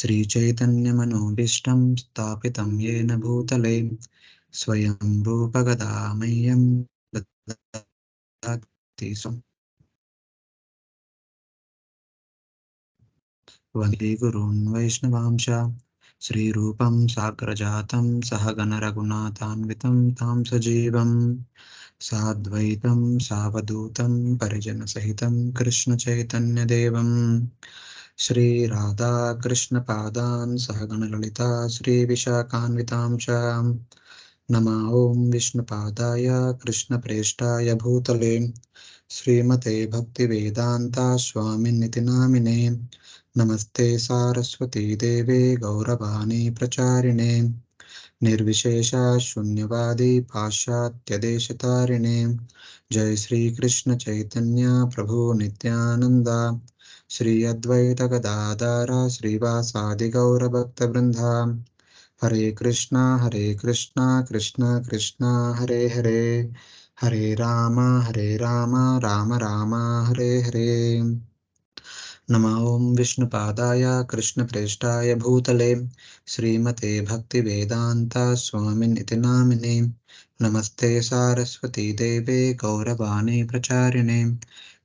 श्रीचैतन्यमनोभीष्टं स्थापितं येन भूतले स्वयं रूपगदामह्यं ददाति स्वं वन्दे गुरून् वैष्णवांश श्रीरूपं साग्रजातं सहगण रघुनाथान्वितं तं सजीवं साद्वैतं सावधूतं परिजनसहितं कृष्णचैतन्यदेवं श्रीराधाकृष्णपादान् सहगणललिता श्रीविशाखान्वितां च नमः ॐ विष्णुपादाय कृष्णप्रेष्ठाय भूतले श्रीमते भक्तिवेदान्ता स्वामिनिति नामिने नमस्ते सारस्वती देवे गौरवाणी प्रचारिणे निर्विशेषा शून्यवादी पाश्चात्यदेशतारिणे जय श्री कृष्ण चैतन्य प्रभु नित्यानंद श्री अद्वैत गदाधर श्रीवासादि गौरभक्तवृंदा हरे कृष्णा कृष्णा कृष्णा हरे हरे हरे राम राम राम हरे हरे नमः ॐ विष्णुपादाय कृष्णप्रेष्ठाय भूतले श्रीमते भक्तिवेदान्ता स्वामिनिति नामिने नमस्ते सारस्वती देवे गौरवाणी प्रचारिणे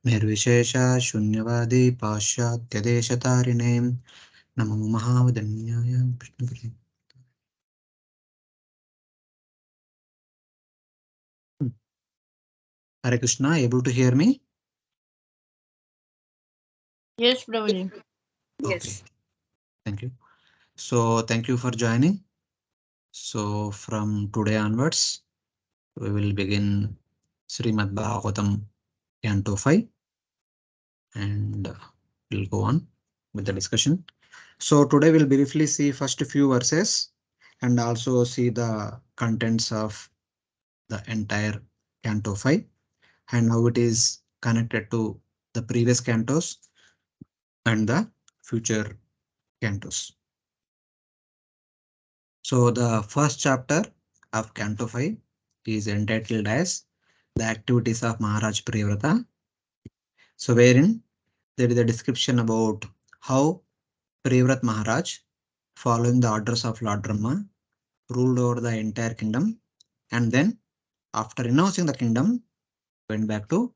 निर्विशेषा शून्यवादी पाश्चात्यदेशतारिणे नमो महावदन्याय विष्णुपते। Hare Krishna, able to hear me? Yes, Prabhuji. Okay, thank you. So thank you for joining. So from today onwards, we will begin Srimad Bhagavatam Canto 5 and we'll go on with the discussion. So today we'll briefly see first few verses and also see the contents of the entire Canto 5 and how it is connected to the previous cantos and the future cantos. So the first chapter of Canto 5 is entitled as The Activities of Maharaj Priyavrata. So wherein there is a description about how Priyavrat Maharaj, following the orders of Lord Brahma, ruled over the entire kingdom and then after renouncing the kingdom went back to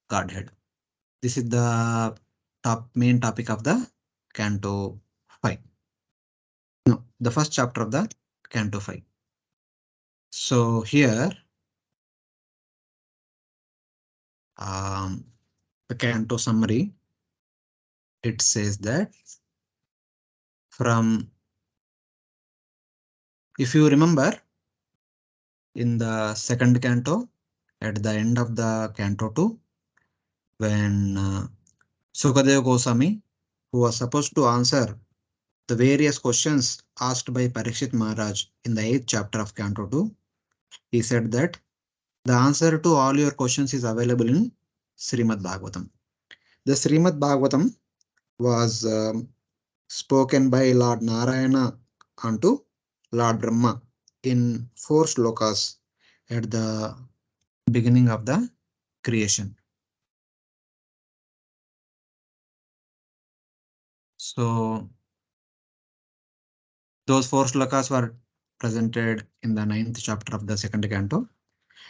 Godhead. This is the main topic of the Canto 5. No, the first chapter of the Canto 5. So here the Canto summary, it says that from, if you remember, in the second canto, at the end of the Canto 2, when Sukadeva Goswami, who was supposed to answer the various questions asked by Parikshit Maharaj in the 8th chapter of Canto 2, he said that the answer to all your questions is available in Srimad Bhagavatam. The Srimad Bhagavatam was spoken by Lord Narayana unto Lord Brahma in 4 slokas at the beginning of the creation. So those 4 slokas were presented in the 9th chapter of the second canto.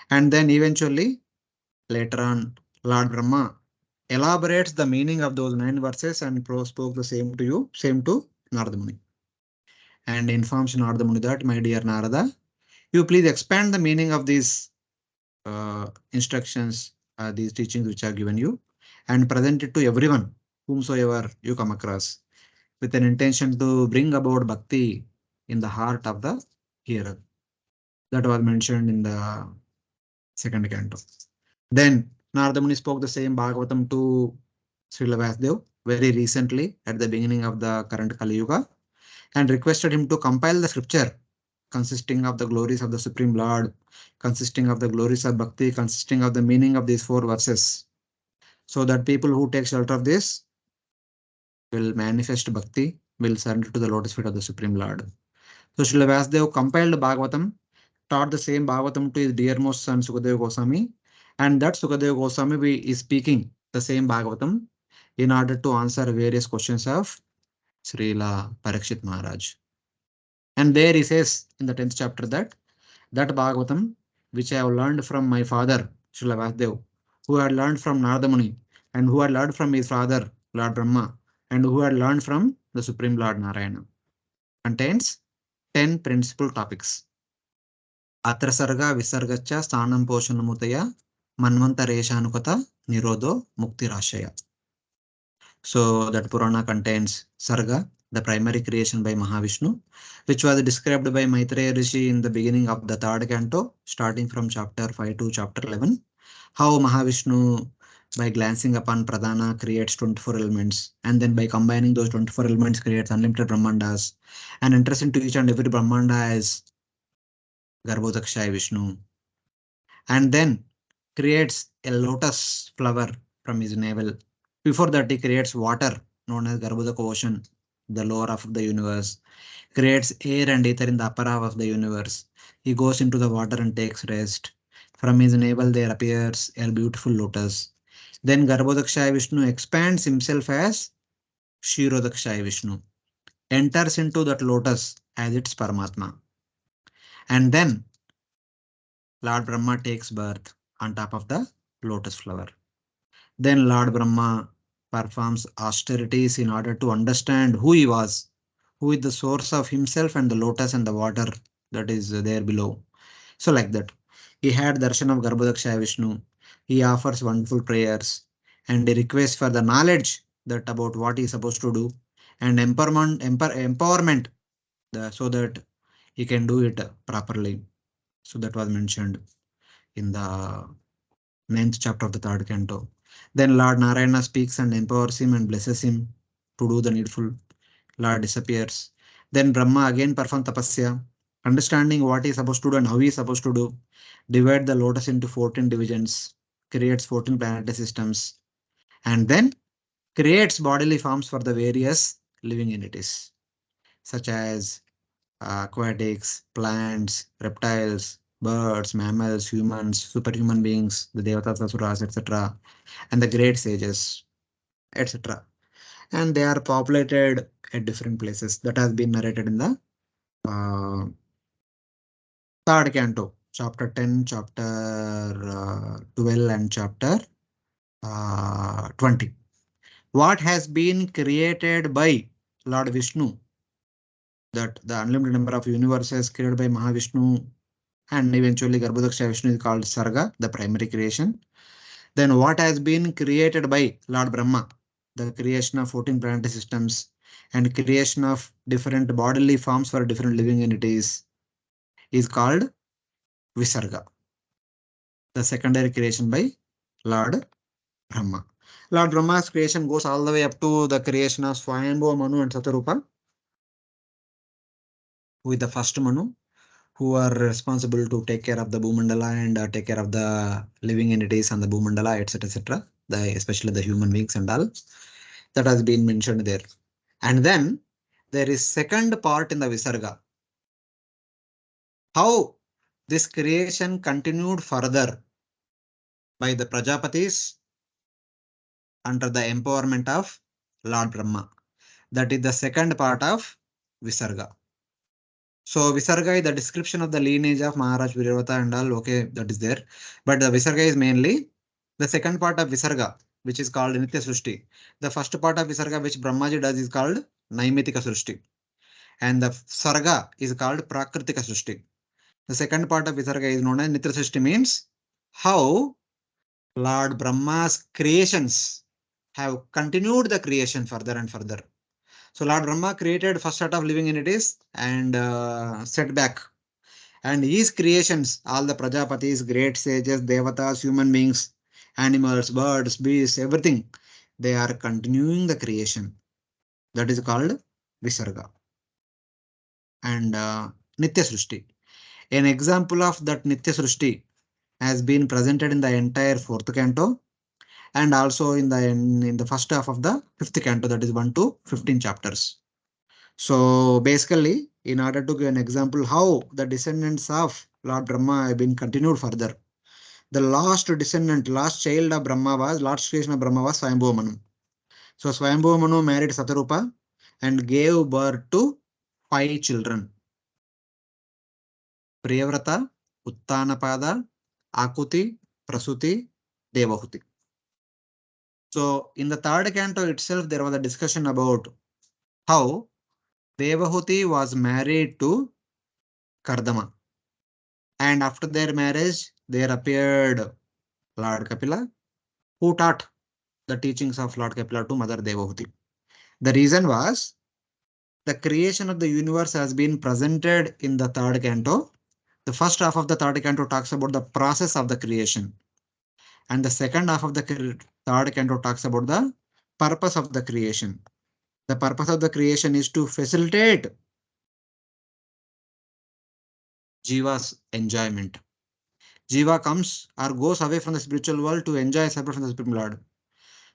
And then eventually, later on, Lord Brahma elaborates the meaning of those 9 verses and spoke the same to you, same to Narada Muni. And informs Narada Muni that, my dear Narada, you please expand the meaning of these instructions, these teachings which are given you, and present it to everyone, whomsoever you come across, with an intention to bring about bhakti in the heart of the hearer. That was mentioned in the second canto. Then Narada Muni spoke the same Bhagavatam to Srila Vasudev very recently at the beginning of the current Kali Yuga and requested him to compile the scripture consisting of the glories of the Supreme Lord, consisting of the glories of Bhakti, consisting of the meaning of these 4 verses, so that people who take shelter of this will manifest Bhakti, will surrender to the lotus feet of the Supreme Lord. So Srila Vasudev compiled Bhagavatam, taught the same Bhagavatam to his dearmost son Sukadeva Goswami, and that Sukadeva Goswami is speaking the same Bhagavatam in order to answer various questions of Srila Parikshit Maharaj. And there he says in the 10th chapter that Bhagavatam, which I have learned from my father, Srila Vasudev, who had learned from Narada Muni, and who had learned from his father, Lord Brahma, and who had learned from the Supreme Lord Narayana, contains 10 principal topics. Atra sarga visargacha sthanam poshanamutaya manvantareshanukata nirodho mukti rashaya. So that Purana contains Sarga, the primary creation by Mahavishnu, which was described by Maitreya Rishi in the beginning of the third canto, starting from chapter 5 to chapter 11. How Mahavishnu, by glancing upon Pradhana, creates 24 elements, and then by combining those 24 elements, creates unlimited Brahmandas, and enters into each and every Brahmanda as Garbhodakshaya Vishnu, and then creates a lotus flower from his navel. Before that, he creates water, known as Garbhodaka ocean, the lower half of the universe, creates air and ether in the upper half of the universe. He goes into the water and takes rest. From his navel, there appears a beautiful lotus. Then Garbhodakshaya Vishnu expands himself as Kshirodakshaya Vishnu, enters into that lotus as its Paramatma. And then Lord Brahma takes birth on top of the lotus flower. Then Lord Brahma performs austerities in order to understand who he was, who is the source of himself and the lotus and the water that is there below. So, like that, he had darshan of Garbhodakshaya Vishnu. He offers wonderful prayers and he requests for the knowledge that about what he is supposed to do and empowerment so that he can do it properly. So, that was mentioned in the 9th chapter of the third canto. Then Lord Narayana speaks and empowers him and blesses him to do the needful. Lord disappears. Then Brahma again performs tapasya, understanding what he is supposed to do and how he is supposed to do. Divide the lotus into 14 divisions, creates 14 planetary systems, and then creates bodily forms for the various living entities, such as aquatics, plants, reptiles, birds, mammals, humans, superhuman beings, the devatas, asuras, etc., and the great sages, etc. And they are populated at different places. That has been narrated in the uh, third canto, chapter 10, chapter 12, and chapter 20. What has been created by Lord Vishnu, that the unlimited number of universes created by Mahavishnu, and eventually Garbhodakshaya Vishnu is called Sarga, the primary creation. Then what has been created by Lord Brahma, the creation of 14 planetary systems and creation of different bodily forms for different living entities, is called Visarga, the secondary creation by Lord Brahma. Lord Brahma's creation goes all the way up to the creation of Swayambhu, Manu, and Satarupa, with the first Manu, who are responsible to take care of the Bhumandala and take care of the living entities on the Bhumandala, etc., etc., especially the human beings and all. That has been mentioned there. And then there is second part in the Visarga. How this creation continued further by the Prajapatis under the empowerment of Lord Brahma. That is the second part of Visarga. So Visarga is the description of the lineage of Maharaj Virvata and all. Okay, that is there. But the Visarga is mainly the second part of Visarga, which is called Nitya Srushti. The first part of Visarga, which Brahmaji does, is called Naimitika Srushti. And the Sarga is called Prakritika Srushti. The second part of Visarga is known as Nitya Srushti, means how Lord Brahma's creations have continued the creation further and further. So Lord Brahma created first set of living entities and set back. And his creations, all the Prajapatis, great sages, devatas, human beings, animals, birds, beasts, everything, they are continuing the creation. That is called Visarga. And Nitya Srushti. An example of that Nitya Srushti has been presented in the entire fourth canto and also in the first half of the fifth canto, that is 1 to 15 chapters. So basically, in order to give an example how the descendants of Lord Brahma have been continued further, the last descendant, last child of Brahma was, last creation of Brahma was Swayambhu Manu. So Swayambhu Manu married Satarupa, and gave birth to 5 children: Priyavrata, Uttanapada, Akuti, Prasuti, Devahuti. So in the third canto itself, there was a discussion about how Devahuti was married to Kardama. And after their marriage, there appeared Lord Kapila, who taught the teachings of Lord Kapila to Mother Devahuti. The reason was the creation of the universe has been presented in the third canto. The first half of the third canto talks about the process of the creation, and the second half of the third canto talks about the purpose of the creation. The purpose of the creation is to facilitate Jiva's enjoyment. Jiva comes or goes away from the spiritual world to enjoy separate from the Supreme Lord.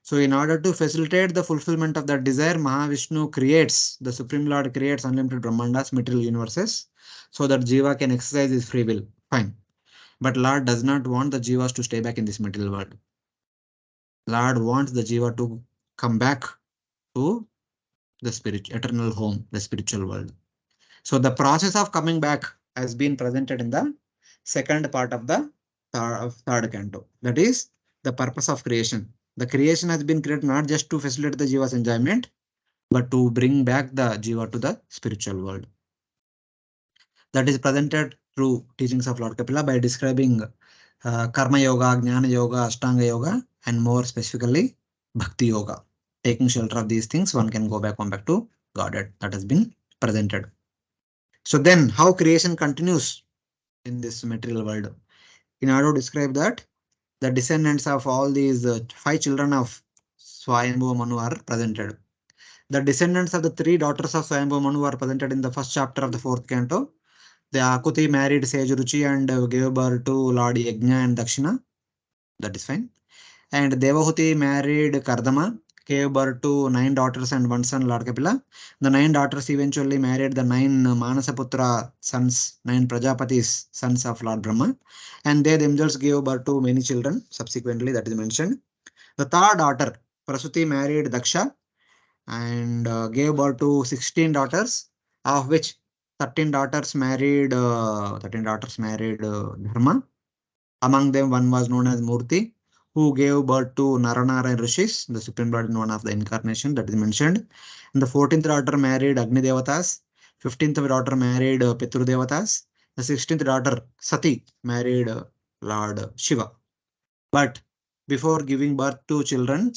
So in order to facilitate the fulfillment of that desire, Mahavishnu creates, the Supreme Lord creates unlimited Brahmandas, material universes, so that Jiva can exercise his free will. Fine. But Lord does not want the Jivas to stay back in this material world. Lord wants the Jiva to come back to the eternal home, the spiritual world. So the process of coming back has been presented in the second part of the third canto. That is the purpose of creation. The creation has been created not just to facilitate the Jiva's enjoyment, but to bring back the Jiva to the spiritual world. That is presented through teachings of Lord Kapila by describing Karma Yoga, Jnana Yoga, Ashtanga Yoga, and more specifically Bhakti Yoga. Taking shelter of these things, one can go back to Godhead. That has been presented. So then how creation continues in this material world? In order to describe that, the descendants of all these 5 children of Swayambhu Manu are presented. The descendants of the 3 daughters of Swayambhu Manu are presented in the first chapter of the 4th canto. The Akuti married Sage Ruchi and gave birth to Lord Yajna and Dakshina. That is fine. And Devahuti married Kardama, gave birth to 9 daughters and 1 son, Lord Kapila. The 9 daughters eventually married the 9 Manasaputra sons, 9 Prajapatis, sons of Lord Brahma. And they themselves gave birth to many children, subsequently, that is mentioned. The third daughter, Prasuti, married Daksha and gave birth to 16 daughters, of which 13 daughters married Dharma. Among them, one was known as Murti, who gave birth to Naranara and Rishis, the Supreme Lord in one of the incarnation that is mentioned. And the 14th daughter married Agni Devatas, 15th daughter married Pitru Devatas, the 16th daughter Sati married Lord Shiva. But before giving birth to children,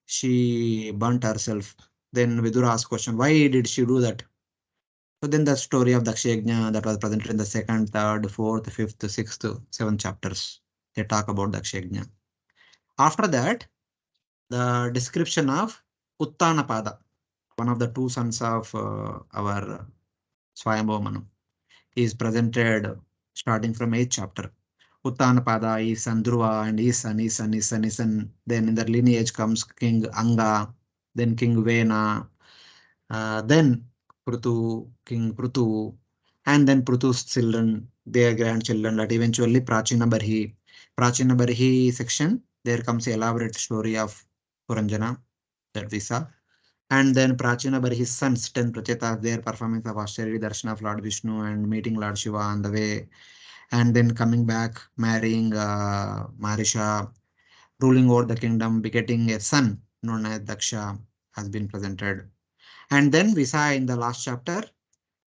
she burnt herself. Then Vidura asked question, why did she do that? So then the story of Dakshayajna that was presented in the 2nd, 3rd, 4th, 5th, 6th, 7th chapters. They talk about Dakshayajna. After that, the description of Uttanapada, one of the 2 sons of our Swayambhu Manu, is presented starting from 8th chapter. Uttanapada is Dhruva and his son. Then in the lineage comes King Anga, then King Vena, then King Prutu, and then Prutu's children, their grandchildren, that eventually Prachina Barhi. Prachina Barhi section, there comes the elaborate story of Puranjana that we saw. And then Prachina Barhi's sons, 10 Prachetas, their performance of Ashtarya Darshan of Lord Vishnu and meeting Lord Shiva on the way. And then coming back, marrying Marisha, ruling over the kingdom, begetting a son known as Daksha, has been presented. And then we saw in the last chapter,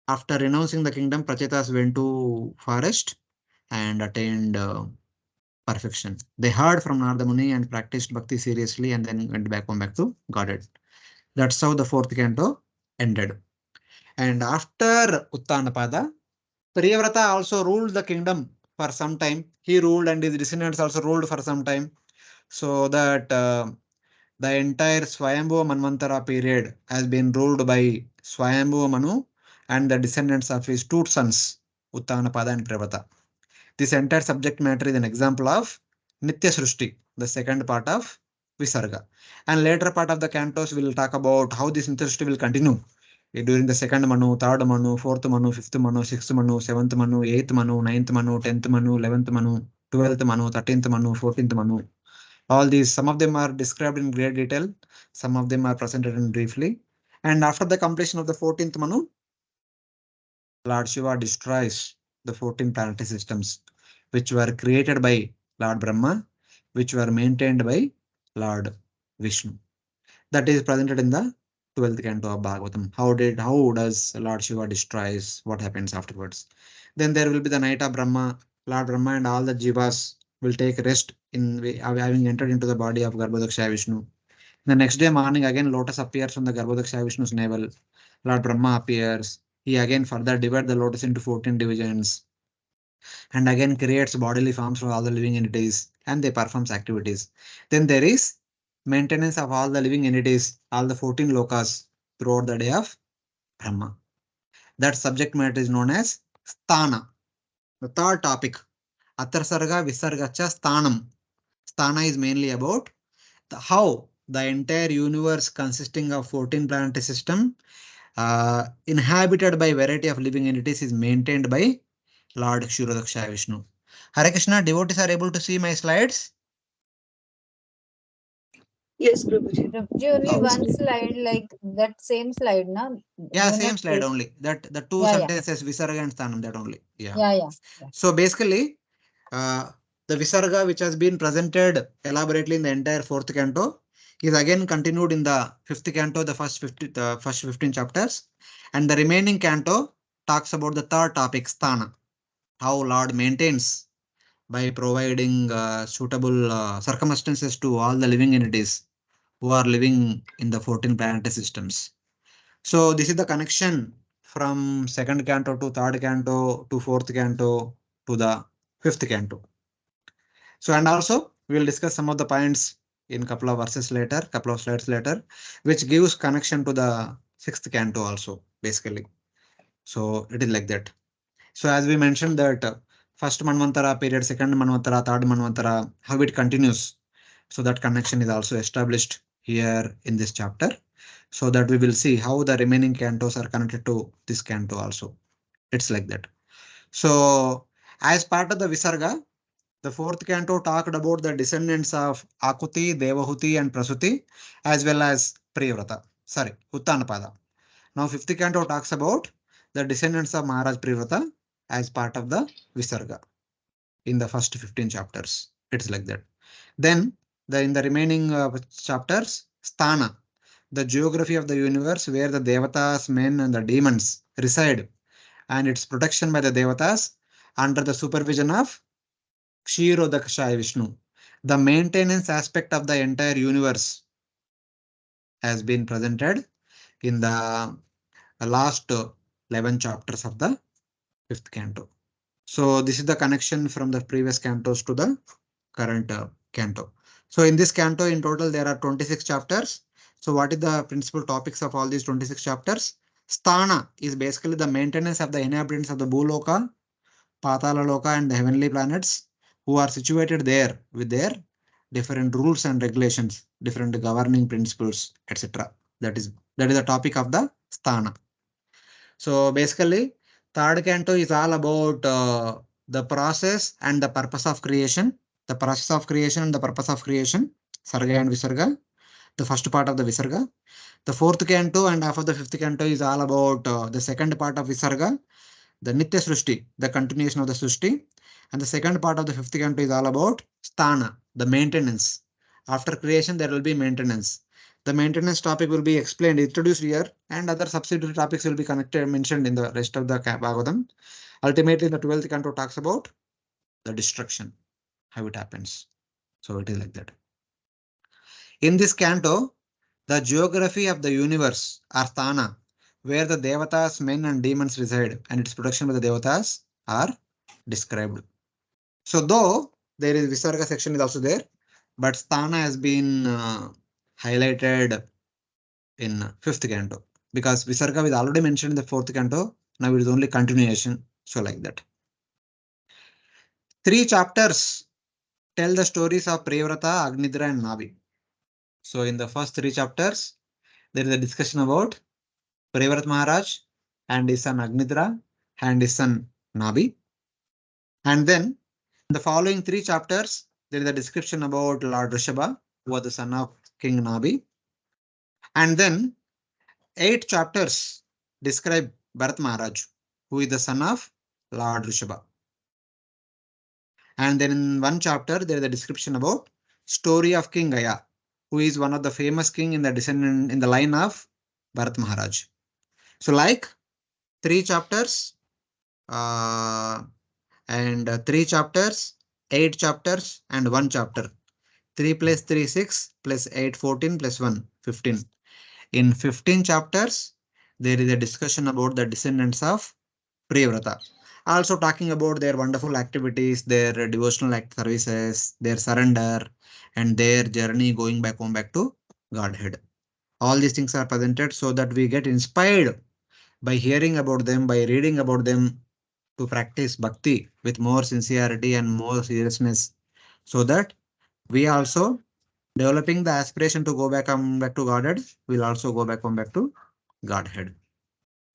after renouncing the kingdom, Prachetas went to forest and attained perfection. They heard from Narada Muni and practiced bhakti seriously and then went back to Godhead. That's how the 4th canto ended. And after Uttanapada, Priyavrata also ruled the kingdom for some time. He ruled and his descendants also ruled for some time. So that the entire Swayambhuva Manvantara period has been ruled by Swayambhuva Manu and the descendants of his 2 sons, Uttanapada and Priyavrata. This entire subject matter is an example of Nitya Srushti, the second part of Visarga. And later part of the cantos will talk about how this Nitya Srushti will continue during the 2nd Manu, 3rd Manu, 4th Manu, 5th Manu, 6th Manu, 7th Manu, 8th Manu, 9th Manu, 10th Manu, 11th Manu, 12th Manu, 13th Manu, 14th Manu. All these, some of them are described in great detail, some of them are presented in briefly. And after the completion of the 14th Manu, Lord Shiva destroys the 14 planetary systems which were created by Lord Brahma, which were maintained by Lord Vishnu. That is presented in the 12th canto of Bhagavatam. How does Lord Shiva destroys? What happens afterwards? Then there will be the night of Brahma. Lord Brahma and all the jivas will take rest in having entered into the body of Garbhodakshaya Vishnu. The next day morning, again lotus appears on the Garbhodakshaya Vishnu's navel. Lord Brahma appears. He again further divides the lotus into 14 divisions and again creates bodily forms for all the living entities and they performs activities. Then there is maintenance of all the living entities, all the 14 lokas throughout the day of Brahma. That subject matter is known as Sthana. The third topic, Atarsarga Visargacha Sthanam. Sthana is mainly about how the entire universe consisting of 14 planetary system inhabited by variety of living entities is maintained by Lord Kshirodakshaya Vishnu. Hare Krishna, devotees are able to see my slides? Yes, Prabhuji. Prabhuji, only Okay. one slide, like that same slide, na? Yeah, You same not slide take. only. That the two Yeah, yeah, sentences, Visarga and Sthanam, that only. Yeah. yeah. So basically, the Visarga which has been presented elaborately in the entire fourth canto is again continued in the fifth canto, the first 15 chapters, and the remaining canto talks about the third topic, Sthana, how Lord maintains by providing suitable circumstances to all the living entities who are living in the 14 planetary systems. So this is the connection from second canto to third canto to fourth canto to the fifth canto. So and also we will discuss some of the points in couple of verses later, couple of slides later, which gives connection to the sixth canto also basically. So it is like that. So as we mentioned that first Manvantara period, second Manvantara, third Manvantara, how it continues. So that connection is also established here in this chapter. So that we will see how the remaining cantos are connected to this canto also. It's like that. So as part of the Visarga, the fourth canto talked about the descendants of Akuti, Devahuti and Prasuti as well as Priyavrata. Sorry, Uttanapada. Now fifth canto talks about the descendants of Maharaj Priyavrata as part of the Visarga in the first 15 chapters. It's like that. Then in the remaining chapters, Sthana, the geography of the universe where the Devatas, men and the demons reside and its protection by the Devatas under the supervision of Kshirodakshaya Vishnu. The maintenance aspect of the entire universe has been presented in the last 11 chapters of the fifth canto. So this is the connection from the previous cantos to the current canto. So in this canto in total there are 26 chapters. So what is the principal topics of all these 26 chapters? Sthana is basically the maintenance of the inhabitants of the Bhuloka, Patala Loka and the heavenly planets who are situated there with their different rules and regulations, different governing principles, etc. That is the topic of the Sthana. So basically, third canto is all about the process and the purpose of creation, the process of creation and the purpose of creation, Sarga and Visarga, the first part of the Visarga. The fourth canto and half of the fifth canto is all about the second part of Visarga, the Nitya Srushti, the continuation of the Srushti. And the second part of the fifth canto is all about Sthana, the maintenance. After creation, there will be maintenance. The maintenance topic will be explained, introduced here, and other subsidiary topics will be connected, mentioned in the rest of the Bhagavatam. Ultimately, the 12th canto talks about the destruction, how it happens. So it is like that. In this canto, the geography of the universe, Arthana, where the Devatas, men and demons reside, and its protection by the Devatas are described. So though there is Visarga section is also there, but Sthana has been highlighted in fifth canto because Visarga is already mentioned in the fourth canto. Now it is only continuation. So like that. Three chapters tell the stories of Prevrata, Agnidra and Navi. So in the first three chapters, there is a discussion about Prevrat Maharaj and his son Agnidra and his son Nabi. And then in the following three chapters, there is a description about Lord Rishabha, who was the son of King Nabi. And then 8 chapters describe Bharat Maharaj, who is the son of Lord Rishabha. And then in one chapter, there is a description about story of King Gaya, who is one of the famous king in the descendant in the line of Bharat Maharaj. So, like 3 chapters, and 3 chapters, 8 chapters, and 1 chapter. 3 plus 3, 6 plus 8, 14 plus 1, 15. In 15 chapters, there is a discussion about the descendants of Priyavrata. Also talking about their wonderful activities, their devotional act services, their surrender, and their journey going back home back to Godhead. All these things are presented so that we get inspired by hearing about them, by reading about them, to practice bhakti with more sincerity and more seriousness, so that we also developing the aspiration to go back to Godhead, will also go back to Godhead.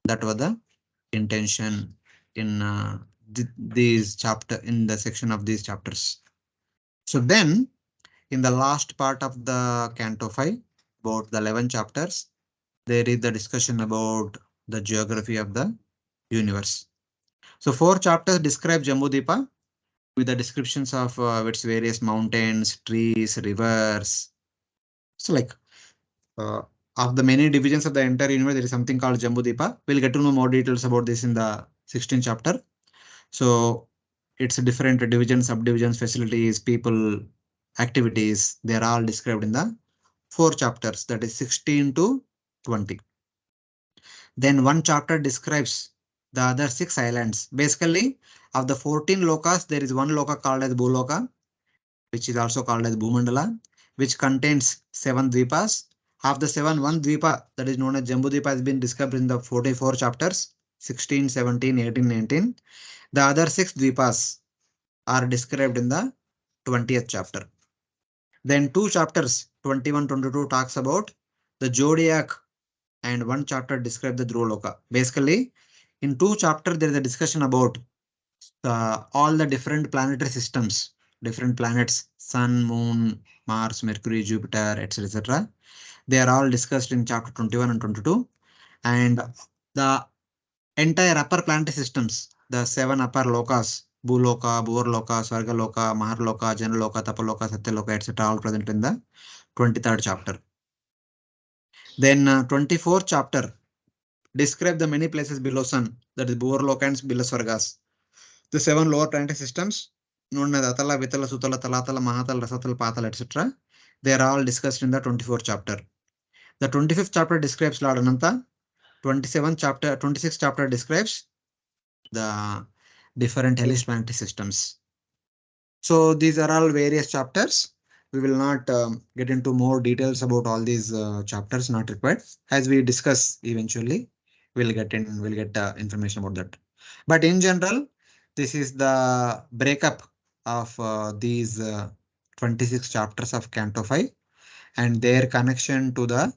That was the intention in these chapter in the section of these chapters. So then, in the last part of the Canto 5, about the 11 chapters, there is the discussion about the geography of the universe. So 4 chapters describe Jambudvipa with the descriptions of its various mountains, trees, rivers. So like uh, of the many divisions of the entire universe, there is something called Jambudvipa. We'll get to know more details about this in the 16th chapter. So it's different divisions, subdivisions, facilities, people, activities. They are all described in the 4 chapters, that is 16 to 20. Then one chapter describes the other 6 islands. Basically, of the 14 lokas, there is one loka called as Bhuloka, which is also called as Bhumandala, which contains 7 dvipas. Of the 7, one dvipa, that is known as Jambudvipa, has been described in the 44 chapters, 16, 17, 18, 19. The other 6 dvipas are described in the 20th chapter. Then 2 chapters, 21, 22, talks about the zodiac, and 1 chapter describes the Dhruvaloka. Basically, in 2 chapters, there is a discussion about all the different planetary systems, different planets, Sun, Moon, Mars, Mercury, Jupiter, etc. etc. They are all discussed in chapter 21 and 22. And the entire upper planetary systems, the 7 upper lokas, Bhuloka, Bhurloka, Svargaloka, Maharloka, Janaloka, Tapaloka, Satyaloka, etc. all present in the 23rd chapter. Then 24th chapter describe the many places below sun, that is Bhurloka and below Svargas. The 7 lower planetary systems known as Atala, Vitala, Sutala, Talatala, Mahatala, Rasatala, Patala, etc. They are all discussed in the 24th chapter. The 25th chapter describes Lord Ananta. 26th chapter describes the different hellish planetary systems. So these are all various chapters. We will not get into more details about all these chapters, not required. As we discuss eventually, we'll get information about that. But in general, this is the breakup of these 26 chapters of Canto 5 and their connection to the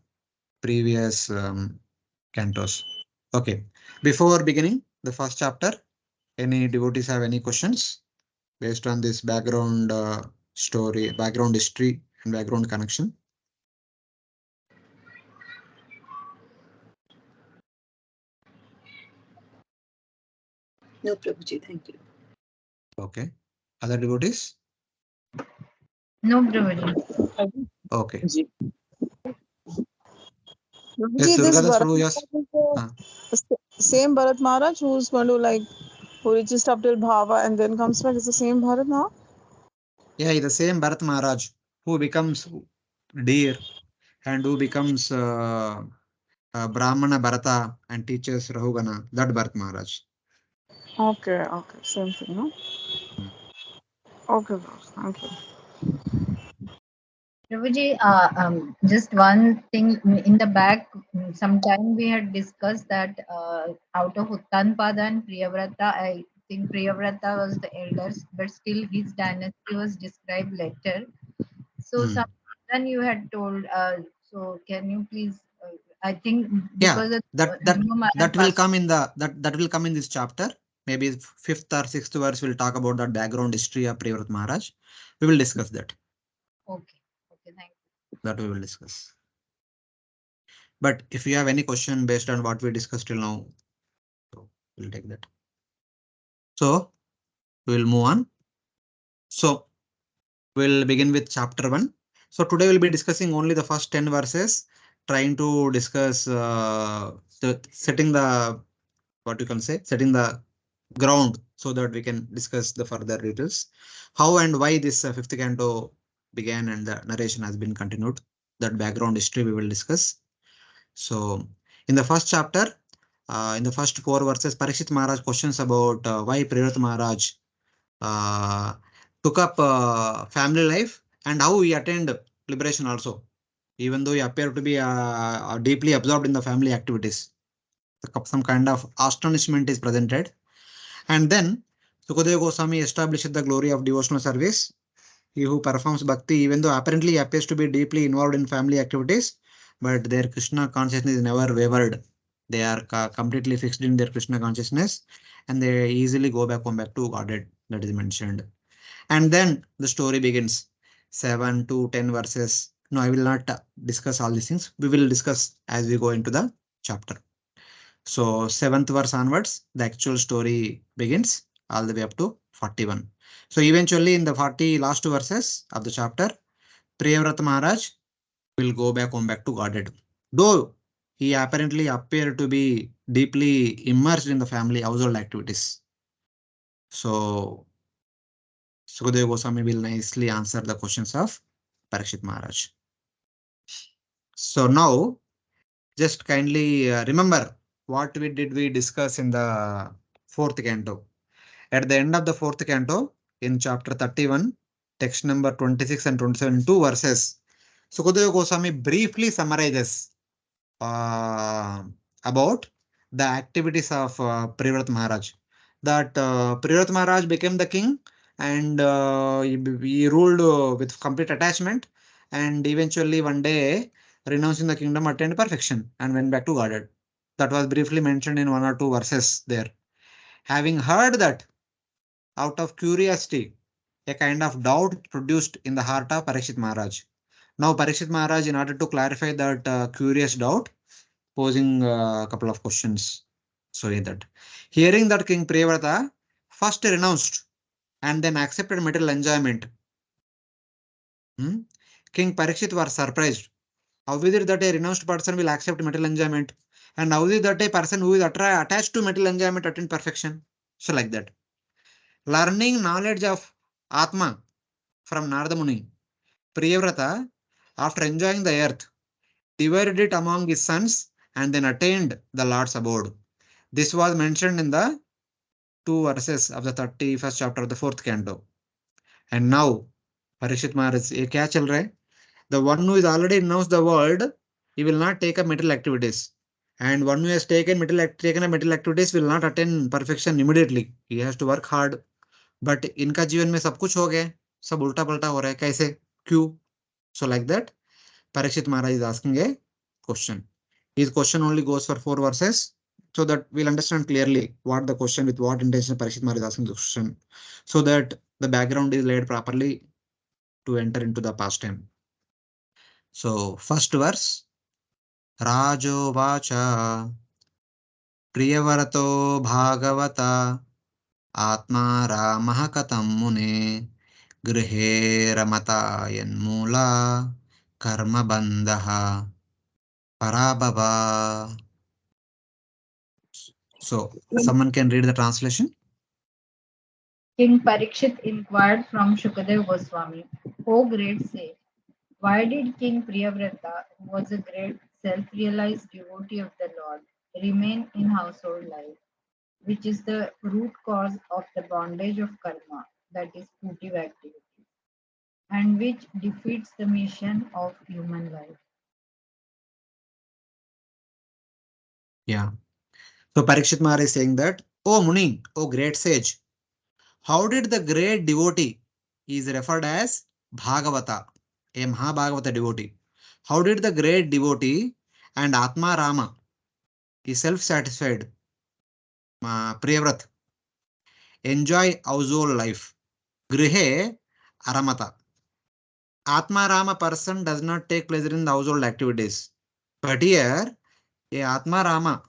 previous cantos. Okay, before beginning the first chapter, any devotees have any questions based on this background story, background history, and background connection? No, Prabhuji, thank you. Okay. Other devotees? No, Prabhuji. Okay. Prabhuji, Yes, this Durgadas Bharat Prabhu, Maharaj yes. is Uh, the same Bharat Maharaj who's going to like who reaches up till Bhava and then comes back. It's the same Bharat now. yeah, the same Bharat Maharaj who becomes deer and who becomes Brahmana Bharata and teaches Rahugana, that Bharat Maharaj. Okay, okay, same thing, no? Hmm. Okay, boss. Thank you. Prabhuji, just one thing in the back, sometime we had discussed that out of Uttanpada and Priyavrata, I think Priyavrata was the elders, but still his dynasty was described later. So Hmm. some then you had told, so can you please, I think Yeah, because of that that Nima Maharaj that will passed. come in that will come in this chapter. Maybe 5th or 6th verse will talk about that background history of Priyavrata Maharaj. We will discuss that. Okay, okay, thank you. That we will discuss. But if you have any question based on what we discussed till now, so we'll take that. So we'll move on. So we'll begin with chapter 1. So today we'll be discussing only the first 10 verses, trying to discuss setting the, what you can say, setting the ground so that we can discuss the further details. How and why this fifth canto began and the narration has been continued. That background history we will discuss. So in the first chapter, in the first 4 verses, Parikshit Maharaj questions about why Priyavrata Maharaj uh, took up family life and how he attained liberation also, even though he appeared to be deeply absorbed in the family activities. Some kind of astonishment is presented. And then Sukadeva Goswami established the glory of devotional service. He who performs bhakti, even though apparently he appears to be deeply involved in family activities, but their Krishna consciousness is never wavered. They are completely fixed in their Krishna consciousness and they easily go back to Godhead. That is mentioned. And then the story begins. 7 to 10 verses. No, I will not discuss all these things. We will discuss as we go into the chapter. So 7th verse onwards, the actual story begins all the way up to 41. So eventually in the 40 last 2 verses of the chapter, Priyavrata Maharaj will go back to Godhead. Though he apparently appeared to be deeply immersed in the family household activities. So Sukadeva Goswami will nicely answer the questions of Parikshit Maharaj. So now just kindly remember what we discuss in the 4th canto. At the end of the 4th canto, in chapter 31, text number 26 and 27, 2 verses, Sukadeva Goswami briefly summarizes about the activities of Priyavrata Maharaj. That Priyavrata Maharaj became the king and he ruled with complete attachment and eventually one day renouncing the kingdom attained perfection and went back to Godhead. That was briefly mentioned in 1 or 2 verses there. Having heard that, out of curiosity, a kind of doubt produced in the heart of Parikshit Maharaj. Now Parikshit Maharaj, in order to clarify that curious doubt, posing a couple of questions. So that hearing that King Priyavrata first renounced and then accepted material enjoyment, King Parikshit was surprised. How is it that a renounced person will accept material enjoyment? And how is it that a person who is attached to material enjoyment attain perfection? So like that. Learning knowledge of Atma from Narada Muni, Priyavrata, after enjoying the earth, divided it among his sons and then attained the Lord's abode. This was mentioned in the 2 verses of the 31st chapter of the 4th canto. And now, Parikshit Maharaj, ye kya chal raha hai? The one who is already renounced the world, he will not take up material activities. And one who has taken up material activities will not attain perfection immediately. He has to work hard. But इनका जीवन में सब कुछ हो गया, सब उल्टा पलटा हो रहा है, कैसे, क्यों? So like that, Parikshit Maharaj is asking a question. His question only goes for 4 verses, so that we'll understand clearly what the question, with what intention Parikshit Maharaj is asking the question, so that the background is laid properly to enter into the past time. So first verse, Rajo Vacha Priyavarato Bhagavata Atma Ramah Katam Mune Grihe Ramata Yanmula Karma Bandha Parabhava. So someone can read the translation. King Parikshit inquired from Shukadev Goswami, O great sage, why did King Priyavrata, who was a great self-realized devotee of the Lord, remain in household life, which is the root cause of the bondage of karma, that is putive activity, and which defeats the mission of human life? Yeah. So Parikshit Maharaj is saying that, O Muni, O great sage, how did the great devotee, he is referred as Bhagavata, a Mahabhagavata devotee. How did the great devotee and Atma Rama, is self-satisfied, Priyavrat, enjoy household life? Grihe Aramata. Atma Rama person does not take pleasure in the household activities. But here, a Atma Rama,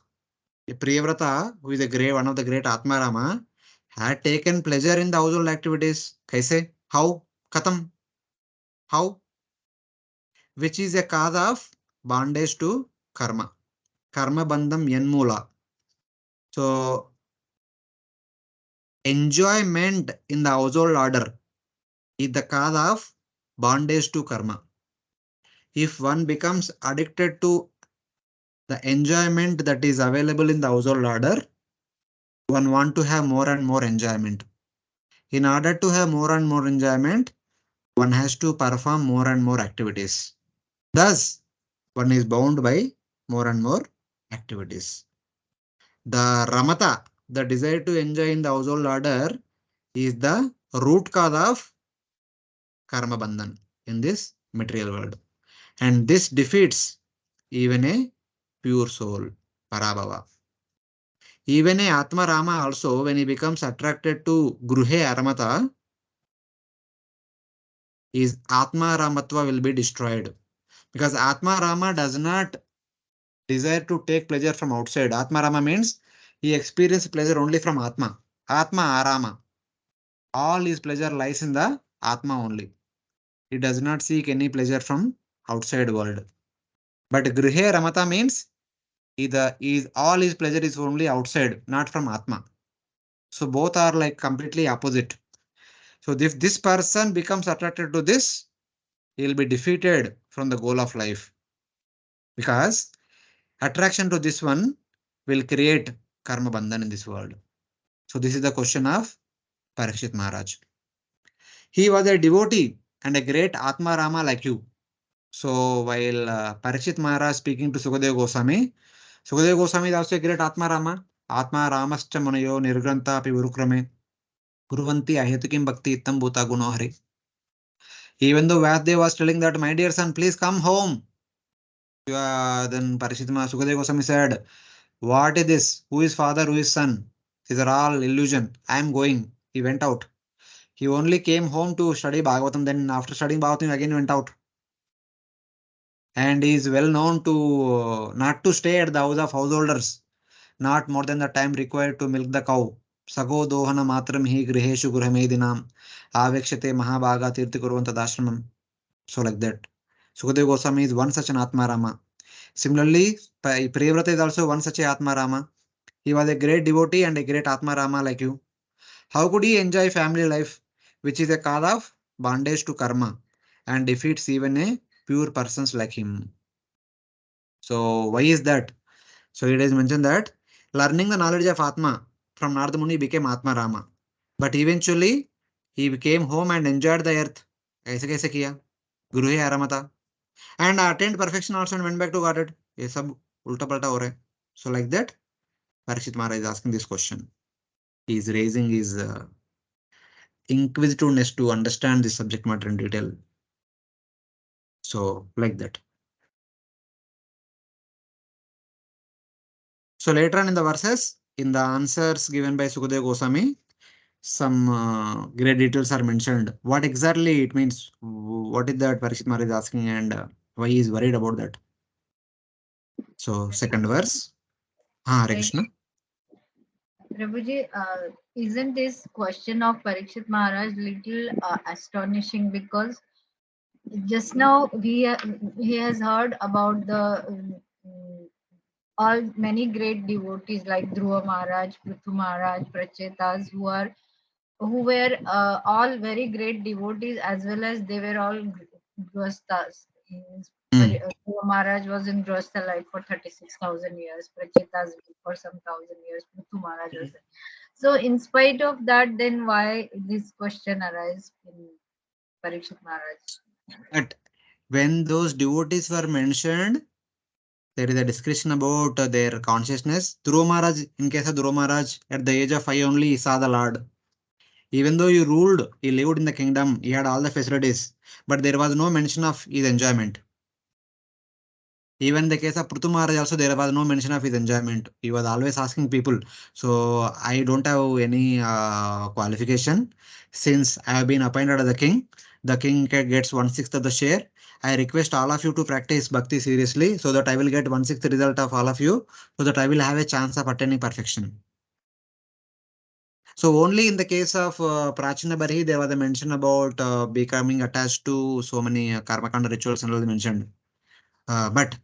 a Priyavrata, who is one of the great Atma Rama, had taken pleasure in the household activities. Kaise? How? Katam? How? Which is a cause of bondage to karma. Karma bandham yanmula. So, enjoyment in the household order is the cause of bondage to karma. If one becomes addicted to the enjoyment that is available in the household order, one want to have more and more enjoyment. In order to have more and more enjoyment, one has to perform more and more activities. Thus, one is bound by more and more activities. The ramata, the desire to enjoy in the household order, is the root cause of karma bandhan in this material world. And this defeats even a pure soul, parabhava. Even a Atma Rama also, when he becomes attracted to Gruhe Aramata, his Atma Ramatva will be destroyed. Because Atma Rama does not desire to take pleasure from outside. Atma Rama means he experiences pleasure only from Atma. Atma Arama. All his pleasure lies in the Atma only. He does not seek any pleasure from outside world. But Grihe Ramata means all his pleasure is only outside, not from Atma. So both are like completely opposite. So if this person becomes attracted to this, he will be defeated from the goal of life. Because attraction to this one will create karma bandhan in this world. So this is the question of Parikshit Maharaj. He was a devotee and a great Atma Rama like you. So while Parikshit Maharaj speaking to Sukadeva Goswami is also a great Atma Rama. Atma Ramascha Munayo Nirgranta Api Urukrame Kuruvanti Ahetukim Bhakti Ittam Bhuta Guno Hari. Even though Vyasdev was telling that, my dear son, please come home. Then Parikshit Maharaj Sukadeva Goswami said, what is this? Who is father? Who is son? These are all illusion. I am going. He went out. He only came home to study Bhagavatam. Then after studying Bhagavatam, again went out. And he is well known to not to stay at the house of householders, not more than the time required to milk the cow. Sago dohana matram hi griheshu gurhamedinam avekshate mahabhaga tirthi kurvantadashramam. So like that. Sukadeva Goswami is one such an Atma Rama. Similarly, Priyavrata is also one such a Atma Rama. He was a great devotee and a great Atma Rama like you. How could he enjoy family life, which is a cause of bondage to karma and defeats even a pure persons like him? So why is that? So it is mentioned that learning the knowledge of Atma from Narada Muni became Atma Rama. But eventually he came home and enjoyed the earth. ऐसे कैसे किया? गुरु है आरामता. And attained perfection also and went back to Godhead. ये सब उल्टा पल्टा हो रहा है. So like that, Parikshit Maharaj is asking this question. He is raising his inquisitiveness to understand the subject matter in detail. So like that. So later on in the verses, in the answers given by Sukadeva Goswami, some great details are mentioned. What exactly it means? What is that Parikshit Maharaj is asking, and why he is worried about that? So second verse. Hare Krishna. Prabhuji, isn't this question of Parikshit Maharaj little astonishing, because just now he has heard about the all many great devotees like Dhruva Maharaj, Prithu Maharaj, Prachetas, who were all very great devotees, as well as they were all grihasthas. Dhruva Maharaj was in grihastha life for 36,000 years. Prachetas for some thousand years. Prithu Maharaj was there. So, in spite of that, then why this question arises in Parikshit Maharaj? But when those devotees were mentioned, there is a discussion about their consciousness. Dhruva Maharaj, in case of Dhruva Maharaj, at the age of 5 only, he saw the Lord. Even though he ruled, he lived in the kingdom, he had all the facilities, but there was no mention of his enjoyment. Even in the case of Prithu Maharaj also, there was no mention of his enjoyment. He was always asking people. So I don't have any qualification. Since I have been appointed as the king gets 1/6 of the share. I request all of you to practice Bhakti seriously so that I will get 1/6 result of all of you, so that I will have a chance of attaining perfection. So only in the case of Prachina Bari, there was a mention about becoming attached to so many karmakanda rituals and all mentioned. But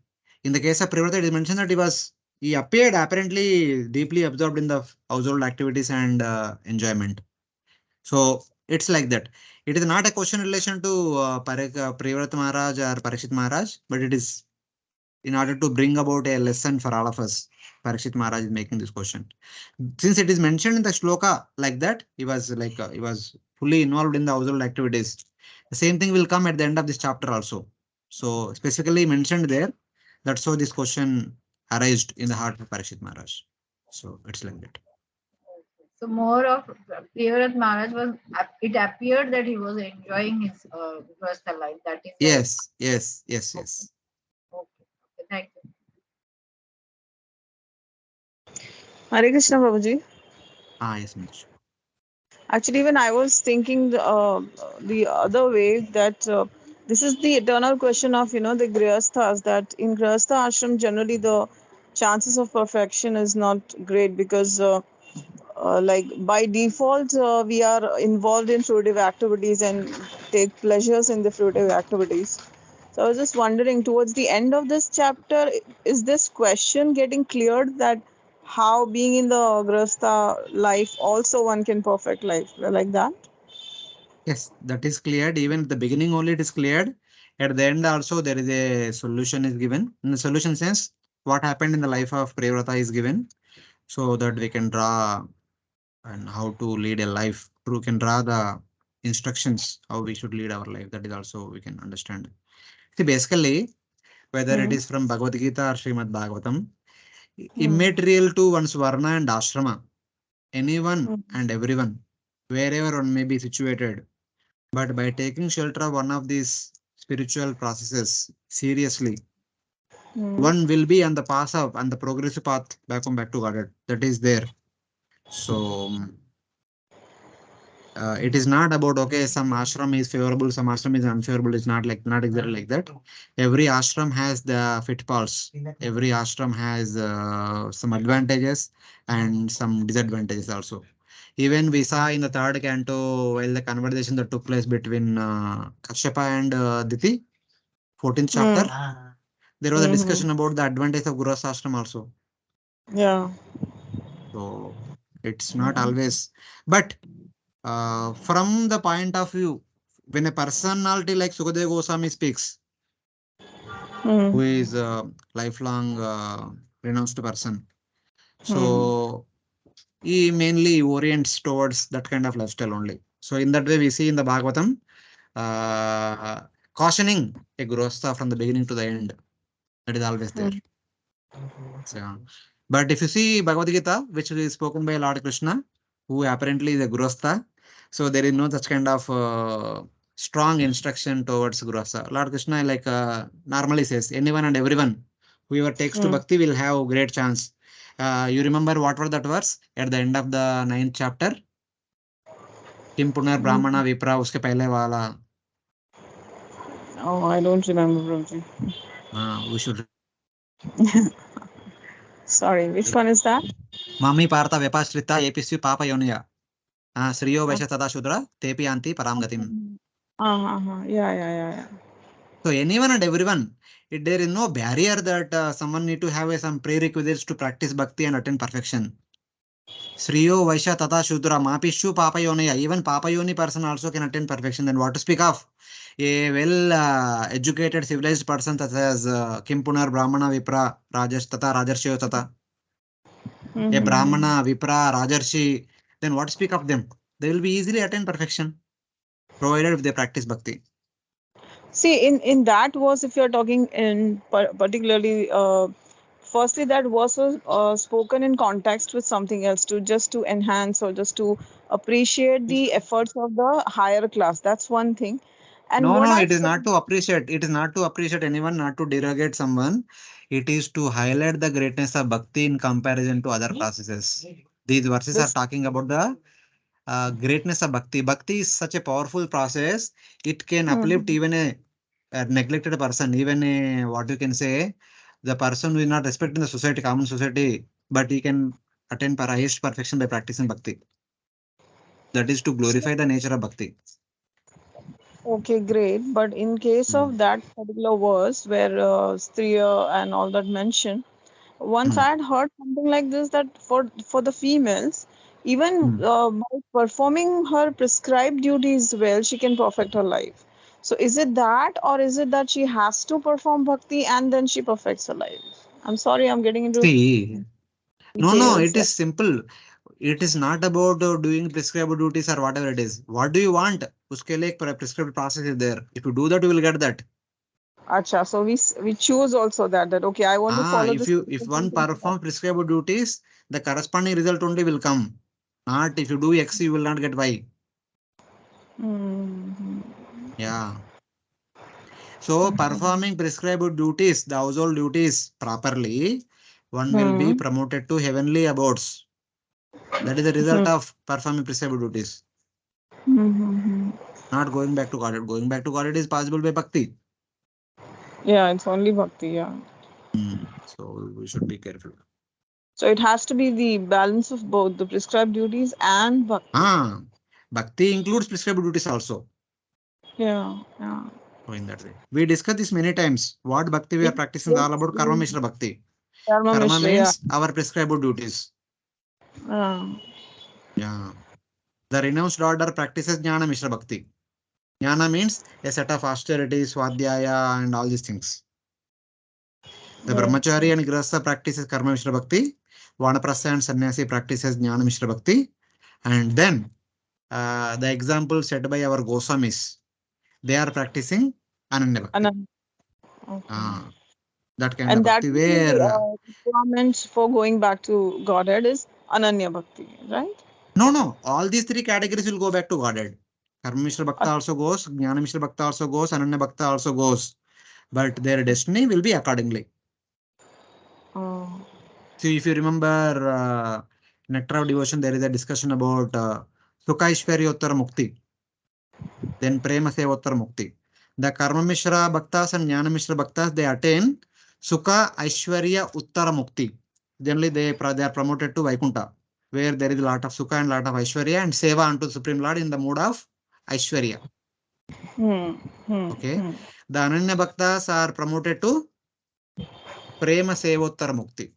in the case of Privrata, it is mentioned that he appeared apparently deeply absorbed in the household activities and enjoyment. So it's like that. It is not a question in relation to Privrata Maharaj or Parikshit Maharaj, but it is in order to bring about a lesson for all of us. Parikshit Maharaj is making this question. Since it is mentioned in the shloka like that, he was fully involved in the household activities. The same thing will come at the end of this chapter also. So specifically mentioned there. That's how this question arised in the heart of Parikshit Maharaj. So it's like that. So more of Priyavrat Maharaj was, it appeared that he was enjoying his grahastha life. That is the Yes, yes, yes, yes. okay. Okay, thank you. Hare Krishna, Prabhuji. Yes, Manish. Actually, even I was thinking the other way that this is the eternal question of the grihasthas, that in grihastha ashram generally the chances of perfection is not great because like by default we are involved in fruitive activities and take pleasures in the fruitive activities. So I was just wondering, towards the end of this chapter, is this question getting cleared that how being in the grasta life also one can perfect life like that? Yes, that is cleared. Even at the beginning only it is cleared. At the end also there is a solution is given. In the solution sense, what happened in the life of Priyavrata is given so that we can draw and how to lead a life. We can draw the instructions how we should lead our life. That is also we can understand. See, basically, whether it Hmm. is from Bhagavad Gita or Srimad Bhagavatam, Hmm. immaterial to one's varna and ashrama, anyone Hmm. and everyone, wherever one may be situated, but by taking shelter of one of these spiritual processes seriously, Hmm. one will be on the path of and the progressive path back to Godhead. That is there. So it is not about okay, some ashram is favorable, some ashram is unfavorable. It's not exactly like that. Every ashram has the pitfalls. Every ashram has some advantages and some disadvantages also. Even we saw in the third canto while the conversation that took place between Kashyapa and Diti, 14th chapter, Hmm. there was a Hmm. discussion about the advantage of Gurus ashram also. Yeah. So it's not always, but from the point of view, when a personality like Sukadeva Goswami speaks, Hmm. who is a lifelong renounced person, Hmm. so he mainly orients towards that kind of lifestyle only. So in that way, we see in the Bhagavatam uh, cautioning a Grostha from the beginning to the end. That is always there. Hmm. So, but if you see Bhagavad Gita, which is spoken by Lord Krishna, who apparently is a Grostha, so there is no such kind of strong instruction towards Grostha. Lord Krishna normally says, anyone and everyone, whoever takes to Hmm. Bhakti will have a great chance. You remember what were that verse at the end of the 9th chapter? Kim Punar Hmm. Brahmana Vipra uske pehle wala. Oh, I don't remember, Prabhuji. We should. Sorry, which one is that? Mami Partha Vepashrita APSU Papa Yonya. Sriyo Vaisha Tada Shudra Tepi Anti Paramgatim. Yeah, yeah, yeah, yeah. So anyone and everyone, there is no barrier that someone need to have some prerequisites to practice bhakti and attain perfection. Sriyo Vaisha Tata Shudra Mapishu Papa Yonaya. Even Papa Yoni person also can attain perfection. Then what to speak of? A well educated, civilized person such as Kimpunar, Brahmana, Vipra, Rajas Tata, Rajarshi Tata. A Mm-hmm. Brahmana, Vipra, Rajarshi. Then what to speak of them? They will be easily attain perfection, provided they practice bhakti. See, in that verse, if you're talking in particularly, firstly, that verse was spoken in context with something else to just to enhance or just to appreciate the efforts of the higher class. That's one thing. And No, what no, I've it is said, not to appreciate. It is not to appreciate anyone, not to derogate someone. It is to highlight the greatness of bhakti in comparison to other processes. These verses are this. talking about the greatness of bhakti. Bhakti is such a powerful process. It can uplift Mhm. even a neglected person, even what you can say, the person who is not respected in the society, common society, but he can attain highest perfection by practicing bhakti. That is to glorify the nature of bhakti. Okay, great. But in case Mm. of that particular verse where Striya and all that mentioned, once Mm. I had heard something like this that for the females, even Mm. by performing her prescribed duties well, she can perfect her life. So is it that, or is it that she has to perform bhakti and then she perfects her life? I'm sorry, I'm getting into See, no, details. it is simple. It is not about doing prescribed duties or whatever it is. What do you want? उसके लिए एक prescribed process is there. If you do that, you will get that. Acha, so we choose also that okay, I want to follow this. If one perform prescribed duties, the corresponding result only will come. Not if you do X, you will not get Y. Hmm. Yeah. So performing prescribed duties, the household duties properly, one will be Hmm. promoted to heavenly abodes. That is the result of performing prescribed duties. Hmm. Not going back to Godhead. Going back to Godhead is possible by bhakti. Yeah, it's only bhakti. Yeah. So we should be careful. So it has to be the balance of both the prescribed duties and bhakti. Bhakti includes prescribed duties also. Yeah, yeah. So in that way. We discussed this many times. What bhakti we are Yes, practicing is yes, all about karma yes. mishra bhakti. Dharma Karma Mishra, yeah. means our prescribed duties. Uh, Yeah. The renounced order practices jnana mishra bhakti. Jnana means a set of austerities, swadhyaya, and all these things. The yes, brahmachari and grihastha practices karma mishra bhakti. Vanaprastha and sannyasi practices jnana mishra bhakti. And then the example set by our Goswamis, they are practicing ananya bhakti. Anand. Okay. Ah, that kind of And that bhakti is the where requirement for going back to Godhead is Ananya Bhakti, right? no, all these three categories will go back to Godhead. Karma mishra bhakta also goes, jnana mishra bhakta also goes, ananya bhakta also goes, but their destiny will be accordingly. Oh. See, if you remember Nectar of Devotion, there is a discussion about Sukha Ishwaryottara Mukti, then Prema Sevottara Mukti. The Karma Mishra Bhaktas and Jnana Mishra Bhaktas, they attain Sukha Aishwarya Uttara Mukti. Generally, they are promoted to Vaikuntha, where there is a lot of Sukha and lot of Aishwarya and Seva unto the Supreme Lord in the mood of Aishwarya. Hmm. Hmm. Okay. Hmm. The Ananya Bhaktas are promoted to Prema Sevottara Mukti,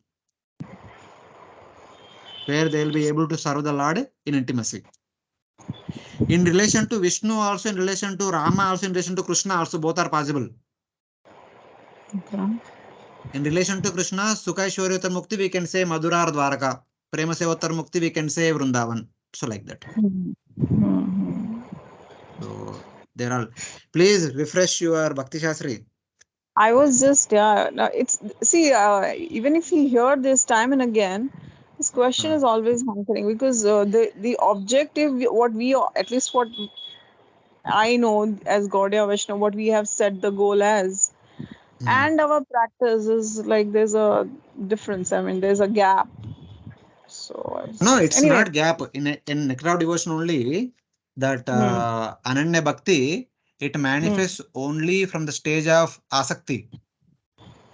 where they will be able to serve the Lord in intimacy. In relation to Vishnu, also in relation to Rama, also in relation to Krishna, also both are possible. Okay. In relation to Krishna, Sukhaishwaryottara Mukti, we can say Madhura or Dwaraka. Prema Sevottara Mukti, we can say Vrindavan. So like that. Hmm. Hmm. So there are. Please refresh your Bhakti Shastri. I was just yeah. No, it's see even if we hear this time and again, this question Uh, is always hankering because the objective what we at least what I know as Gaudiya Vaishnava what we have set the goal as hmm. and our practice is like there's a difference. I mean there's a gap. So No, it's anyway. not gap. In Nectar Devotion only, that Hmm. Ananya Bhakti, it Hmm. manifests only from the stage of Asakti.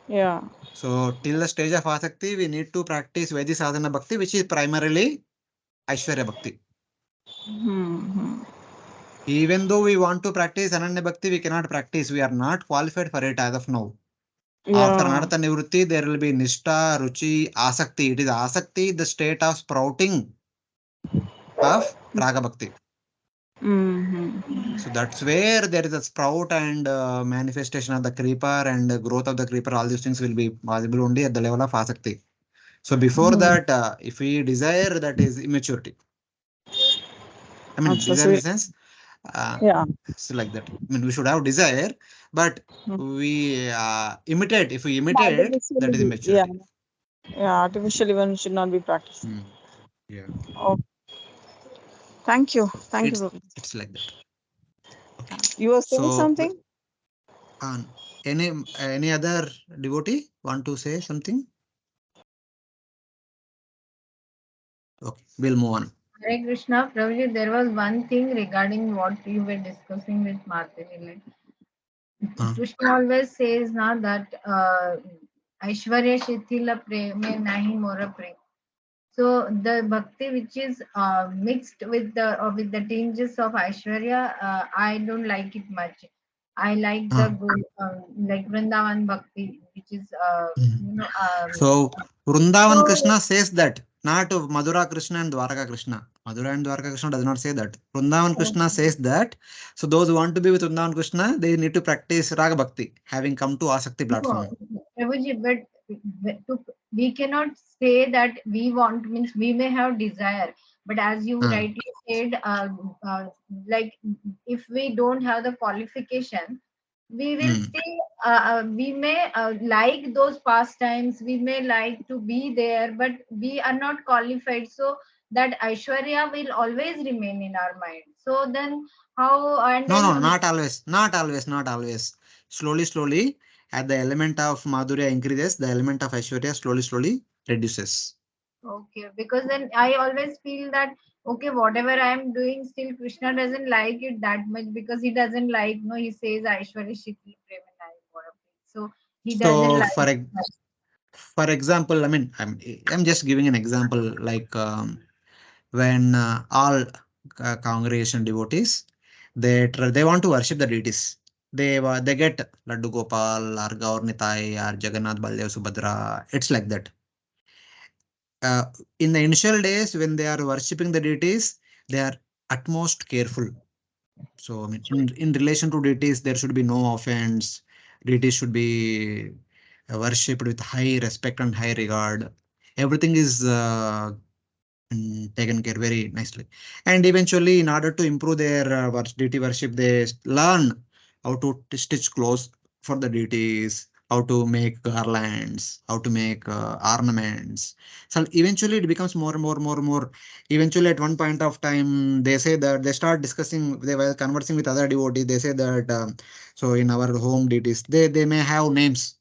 Yeah. So till the stage of Asakti, we need to practice Vedi Sadhana Bhakti, which is primarily Aishwarya Bhakti. Hmm. Hmm. Even though we want to practice Ananya Bhakti, we cannot practice. We are not qualified for it as of now. After Yeah. Anartha Nivrutti, there will be Nishta, Ruchi, Asakti. It is Asakti, the state of sprouting of Raga Bhakti. Mm-hmm. So that's where there is a sprout and manifestation of the creeper and growth of the creeper. All these things will be possible only at the level of Asakti. So before Hmm. that, if we desire, that is immaturity. I mean, Acha, desire so in the sense, uh, yeah. so like that. I mean, we should have desire, but Hmm. we imitate. If we imitate, that is Artificially, yeah. immaturity. Yeah, artificially one should not be practiced. Hmm. Yeah, Oh, thank you. Thank you, it's Bhakti. it's like that. Okay. You were saying So, something? uh, any other devotee want to say something? Okay, we'll move on. Hare Krishna, Prabhuji, there was one thing regarding what you were discussing with Mataji. Krishna always says now that Aishwarya Shithila Preme Nahi Mora Prem. So the bhakti which is mixed with the tinges of Aishwarya, I don't like it much. I like the good, like Vrindavan bhakti, which is So Vrindavan so Krishna says that, not of Madhura Krishna and Dwaraka Krishna. Madhura and Dwaraka Krishna does not say that. Vrindavan Krishna says that. So those who want to be with Vrindavan Krishna, they need to practice Raga Bhakti, having come to Asakti no, platform. Prabhuji, we cannot say that we want, means we may have desire, but as you Uh, rightly said, like if we don't have the qualification, we will mm. still we may like those pastimes, we may like to be there, but we are not qualified. So that Aishwarya will always remain in our mind. So then how and No, then no, not always. Not always. Not always. Slowly, slowly, as the element of Madhurya increases, the element of Aishwarya slowly, slowly reduces. okay, because then I always feel that okay, whatever I am doing, still Krishna doesn't like it that much because he doesn't like, no, he says Aishwarya Shikli Premanai Gaurav. So he doesn't So, like that. for example, I mean, I'm just giving an example like when all congregation devotees they want to worship the deities. They get Laddu Gopal or Gaur Nitai or Jagannath Baldev Subhadra. It's like that. uh, in the initial days when they are worshipping the deities, they are utmost careful. So I mean, in relation to deities, there should be no offense. Deities should be worshipped with high respect and high regard. Everything is taken care very nicely. And eventually, in order to improve their deity worship, they learn how to stitch clothes for the deities, how to make garlands, how to make ornaments. So eventually, it becomes more and more, more and more. Eventually, at one point of time, they say that they start discussing. They were conversing with other devotees. They say that so in our home deities, they may have names.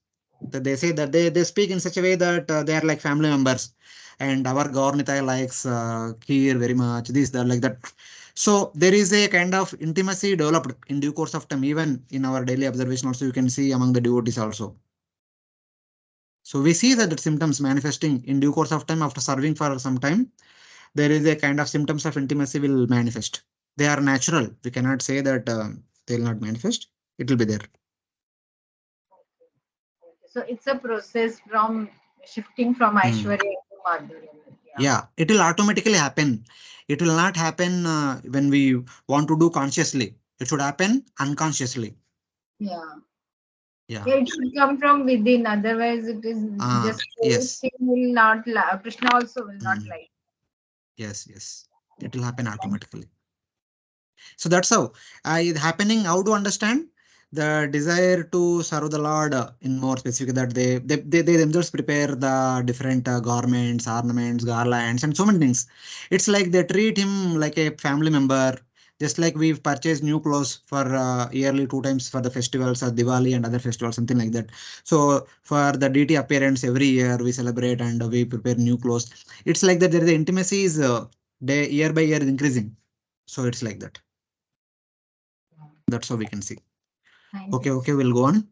That they say that they speak in such a way that they are like family members, and our Gaurnitai likes Kheer very much, this, that, like that. So there is a kind of intimacy developed in due course of time, even in our daily observation also, you can see among the devotees also. So we see that the symptoms manifesting in due course of time after serving for some time, there is a kind of symptoms of intimacy will manifest. They are natural. We cannot say that they will not manifest. It will be there. So it's a process from shifting from Hmm. Aishwarya to Madhurya. Yeah. Yeah, it will automatically happen. It will not happen when we want to do consciously. It should happen unconsciously. Yeah. Yeah. Yeah, it should come from within. Otherwise, it is just Yes. forcing will not. Krishna also will not Mm, like. yes, yes. It will happen automatically. So that's how it happening. How to understand the desire to serve the Lord in more specific, that they themselves prepare the different garments, ornaments, garlands, and so many things. It's like they treat him like a family member. Just like we've purchased new clothes for yearly 2 times for the festivals, Diwali and other festivals, something like that. So for the deity appearance every year we celebrate and we prepare new clothes. It's like that. There is the intimacy is day year by year is increasing. So it's like that. That's how we can see. Thank you. Okay, okay, we'll go on.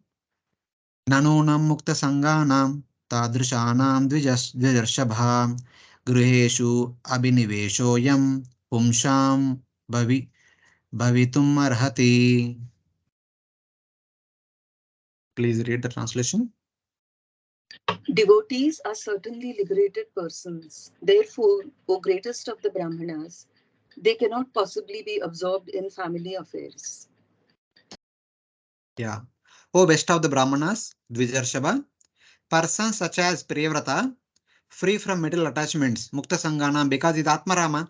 Nanunam mukta sanganam tadrishanam dvijarshabha gृहेषु abhiniveshoyam pumsham bhavi bhavitum arhati. Please read the translation. Devotees are certainly liberated persons. Therefore, O greatest of the Brahmanas, they cannot possibly be absorbed in family affairs. Yeah. Oh, best of the Brahmanas, Dvijarshabha, persons such as Priyavrata, free from material attachments, Mukta Sangana, because is Atmarama,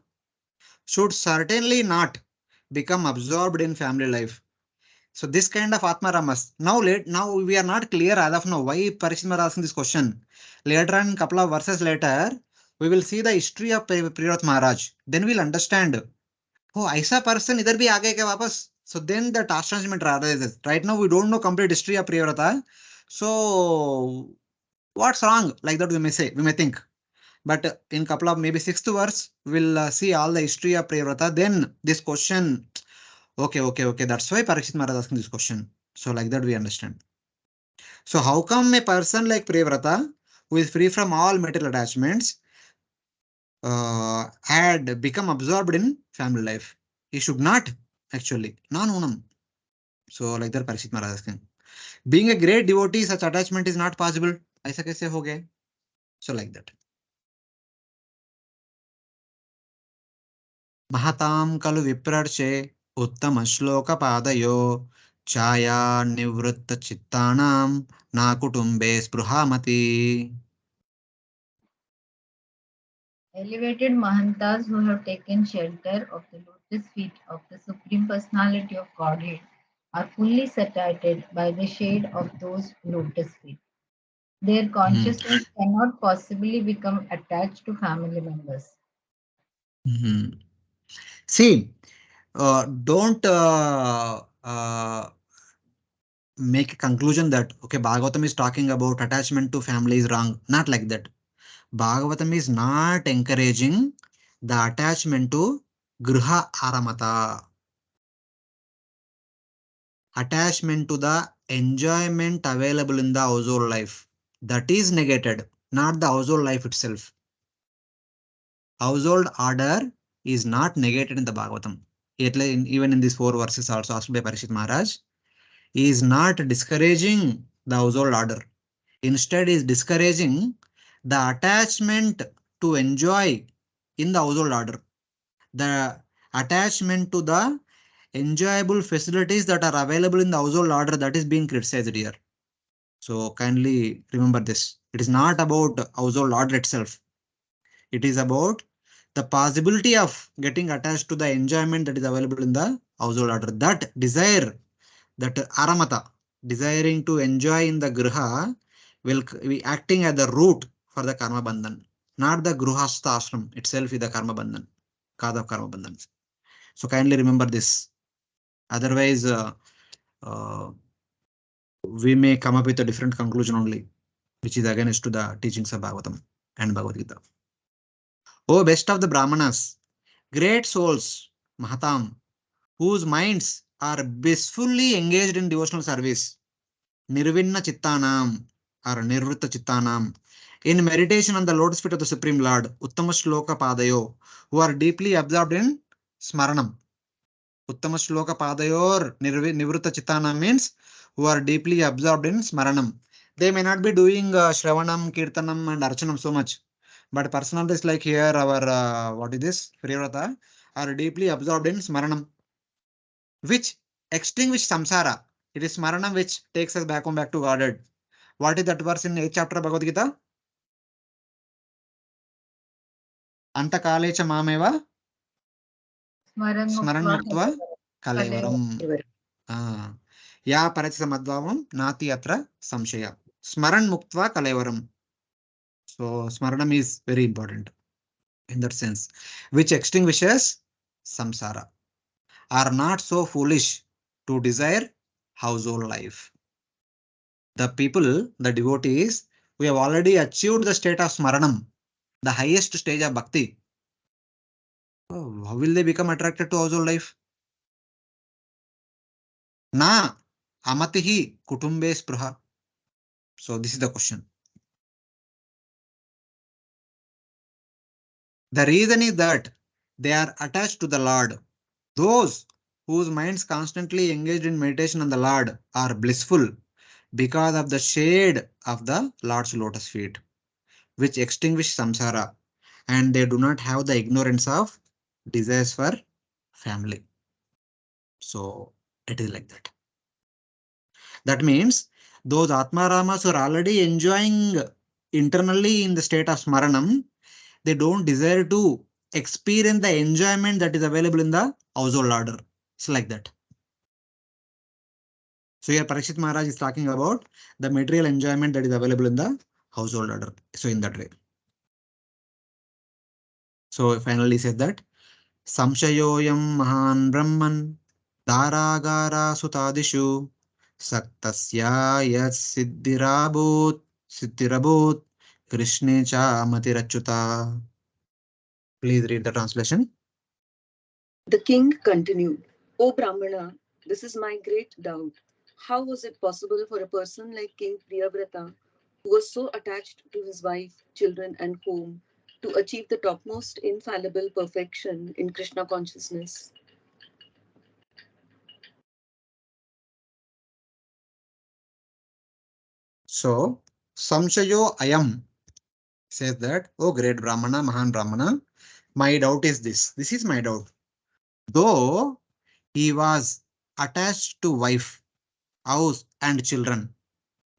should certainly not become absorbed in family life. So this kind of Atma Ramas. Now we are not clear as of now why Parishma is asking this question. Later on, couple of verses later, we will see the history of Priyat Maharaj. Then we'll understand. Oh, aisa person idhar bhi aa gaye kya wapas? So then the astonishment arises. Right now we don't know complete history of Priyavrata. So what's wrong? Like that we may say, we may think. But in couple of maybe sixth verse, we'll see all the history of Priyavrata. Then this question. Okay, okay, okay. That's why Parikshit Maharaj asking this question. So like that we understand. So how come a person like Priyavrata, who is free from all material attachments, had become absorbed in family life? He should not actually. Non unam. So like that Parikshit Maharaj asking. Being a great devotee, such attachment is not possible. ऐसा कैसे हो गए? So like that. महतां खलु विप्रर्षे उत्तम श्लोक पादयो छाया निवृत्त चित्तानां ना कुटुम्बे स्पृहामति. Elevated Mahantas who have taken shelter of the lotus feet of the Supreme Personality of Godhead are fully satiated by the shade of those lotus feet. Their consciousness cannot possibly become attached to family members. See, don't make a conclusion that okay, Bhagavatam is talking about attachment to family is wrong. Not like that. Bhagavatam is not encouraging the attachment to griha aramata. Attachment to the enjoyment available in the household life. That is negated, not the household life itself. Household order is not negated in the Bhagavatam. Even in these 4 verses also asked by Parishit Maharaj, he is not discouraging the household order. Instead, he is discouraging the attachment to enjoy in the household order. The attachment to the enjoyable facilities that are available in the household order, that is being criticized here. So kindly remember this. It is not about household order itself. It is about the possibility of getting attached to the enjoyment that is available in the household order. That desire, that aramata, desiring to enjoy in the griha, will be acting as the root for the karma bandhan. Not the gruhastha ashram itself is the karma bandhan, cause of karma bandhan. So kindly remember this. Otherwise, uh, we may come up with a different conclusion only, which is against to the teachings of Bhagavatam and Bhagavad Gita. O best of the Brahmanas, great souls, Mahatam, whose minds are blissfully engaged in devotional service, Nirvinna Chittanam or Nirvritta Chittanam, in meditation on the lotus feet of the Supreme Lord, Uttama Shloka Padayo, who are deeply absorbed in Smaranam. Uttama Shloka Padayor Nivritta Chittanam means who are deeply absorbed in Smaranam. They may not be doing Shravanam, Kirtanam, and Archanam so much, but personalities like here, our what is this? Priyavrata are deeply absorbed in Smaranam, which extinguish samsara. It is Smaranam which takes us back to Godhead. What is that verse in 8th chapter of Bhagavad Gita? Anta kalecha mameva Smaran muktva kalevaram. Ya parachita madhavam nati atra samshaya. Smaran muktva kalevaram. So Smaranam is very important in that sense, which extinguishes samsara. Are not so foolish to desire household life. The people, the devotees, we have already achieved the state of Smaranam, the highest stage of Bhakti. Oh, how will they become attracted to household life? Na amatihi kutumbe spruha. So this is the question. The reason is that they are attached to the Lord. Those whose minds constantly engaged in meditation on the Lord are blissful because of the shade of the Lord's lotus feet, which extinguish samsara, and they do not have the ignorance of desires for family. So it is like that. That means those Atmaramas who are already enjoying internally in the state of Smaranam, they don't desire to experience the enjoyment that is available in the household order. It's like that. So here Parikshit Maharaj is talking about the material enjoyment that is available in the household order. So in that way. So finally says that Samshayoyam Mahan Brahman Dharagara Sutadishu Saktasya Yat Siddhirabhut Krishne Cha Matirachuta. Please read the translation. The king continued, O Brahmana, this is my great doubt. How was it possible for a person like King Priyavrata, who was so attached to his wife, children, and home, to achieve the topmost infallible perfection in Krishna consciousness? So, Samshayo Ayam says that, oh great Brahmana, Mahan Brahmana, my doubt is this. This is my doubt. Though he was attached to wife, house, and children,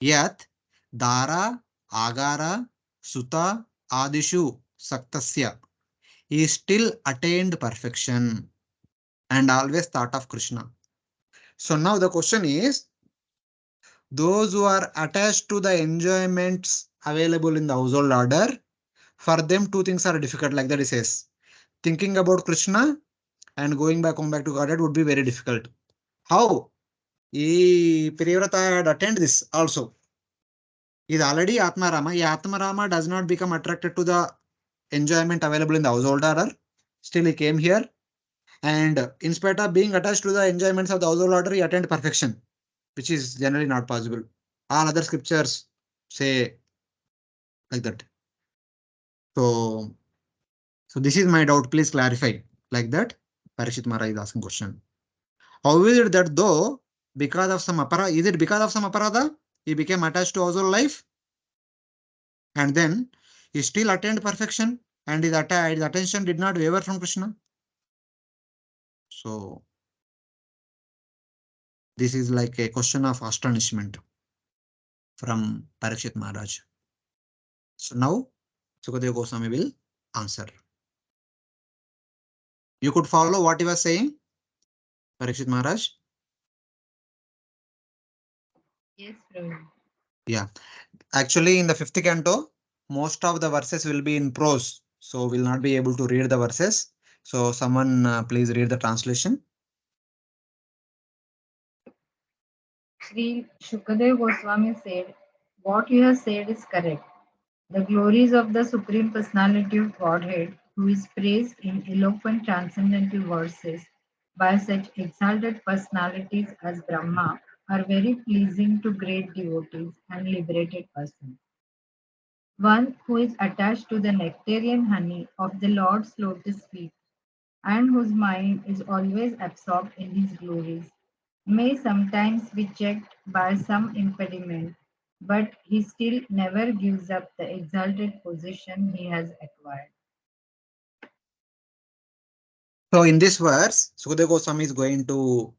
yet Dara, Agara, Suta, Adishu, Saktasya, he still attained perfection and always thought of Krishna. So now the question is, those who are attached to the enjoyments available in the household order, for them two things are difficult, like that he says. Thinking about Krishna and going back home back to Godhead would be very difficult. How? Priyavrata had attained this also. He is already Atmarama. Atmarama does not become attracted to the enjoyment available in the household order. Still he came here, and in spite of being attached to the enjoyments of the household order, he attained perfection, which is generally not possible. All other scriptures say like that. So, this is my doubt. Please clarify. Like that, Parishit Maharaj is asking question. How is it that though, because of some aparada, is it because of some aparada, he became attached to household life, and then he still attained perfection, and his attention did not waver from Krishna? So, this is like a question of astonishment from Parikshit Maharaj. So now, Sukadeva Goswami will answer. You could follow what he was saying, Parikshit Maharaj? Yes, Prabhu. Yeah. Actually, in the fifth canto, most of the verses will be in prose, so we'll not be able to read the verses. So someone please read the translation. Sri Shukadeva Goswami said, "What you have said is correct. The glories of the Supreme Personality of Godhead, who is praised in eloquent transcendental verses by such exalted personalities as Brahma, are very pleasing to great devotees and liberated persons. One who is attached to the nectarian honey of the Lord's lotus feet and whose mind is always absorbed in his glories may sometimes be checked by some impediment, but he still never gives up the exalted position he has acquired." So in this verse, Sukadeva Goswami is going to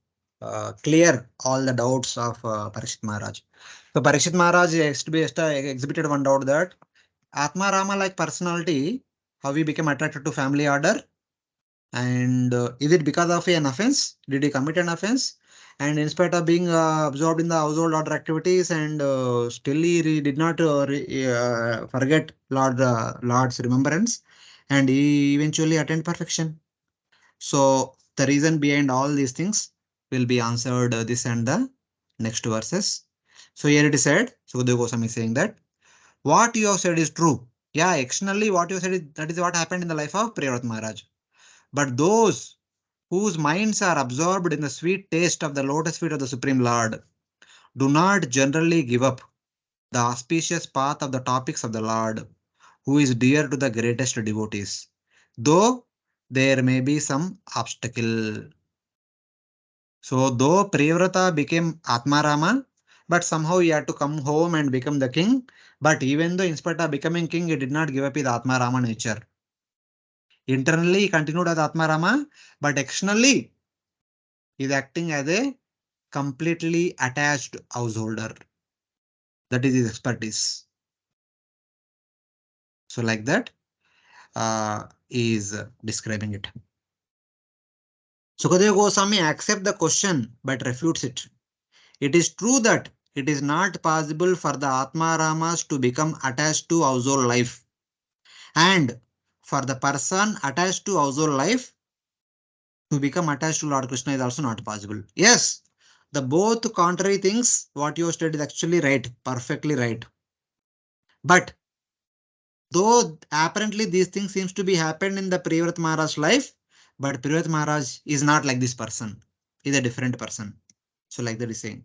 clear all the doubts of Parikshit Maharaj. So Parikshit Maharaj exhibited one doubt that Atma Rama like personality, how he became attracted to family order, and is it because of an offense? Did he commit an offense? And in spite of being absorbed in the household order activities, and still he did not forget Lord's remembrance, and he eventually attained perfection. So the reason behind all these things will be answered this and the next verses. So here it is said, Sukadeva Goswami is saying that what you have said is true. Yeah, externally what you said is, that is what happened in the life of Priyavrata Maharaj. But those whose minds are absorbed in the sweet taste of the lotus feet of the Supreme Lord do not generally give up the auspicious path of the topics of the Lord, who is dear to the greatest devotees, though there may be some obstacle. So, though Priyavrata became Atmarama, but somehow he had to come home and become the king. But even though, in spite of becoming king, he did not give up his Atmarama nature. Internally, he continued as Atmarama, but externally, he is acting as a completely attached householder. That is his expertise. So, like that, he is describing it. Sukadeva Goswami accepts the question but refutes it. It is true that it is not possible for the Atmaramas to become attached to household life, and for the person attached to household life to become attached to Lord Krishna is also not possible. Yes, the both contrary things, what you stated is actually right, perfectly right. But though apparently these things seems to be happened in the Priyavrata Maharaj's life, but Priyavrata Maharaj is not like this person. He is a different person. So like that is saying.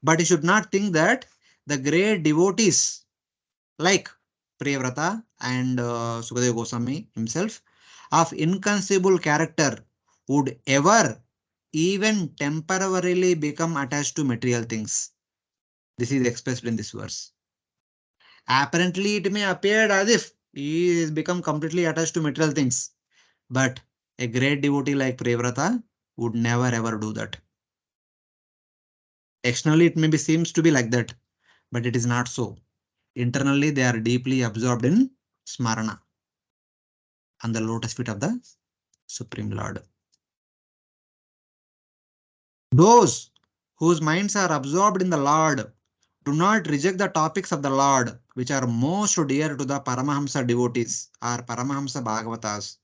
But you should not think that the great devotees like Priyavrata and Sukadeva Goswami himself of inconceivable character would ever even temporarily become attached to material things. This is expressed in this verse. Apparently, it may appear as if he is become completely attached to material things, but a great devotee like Priyavrata would never ever do that. Externally, it maybe seems to be like that, but it is not so. Internally, they are deeply absorbed in smarana on the lotus feet of the Supreme Lord. Those whose minds are absorbed in the Lord do not reject the topics of the Lord, which are most dear to the Paramahamsa devotees or Paramahamsa Bhagavatas,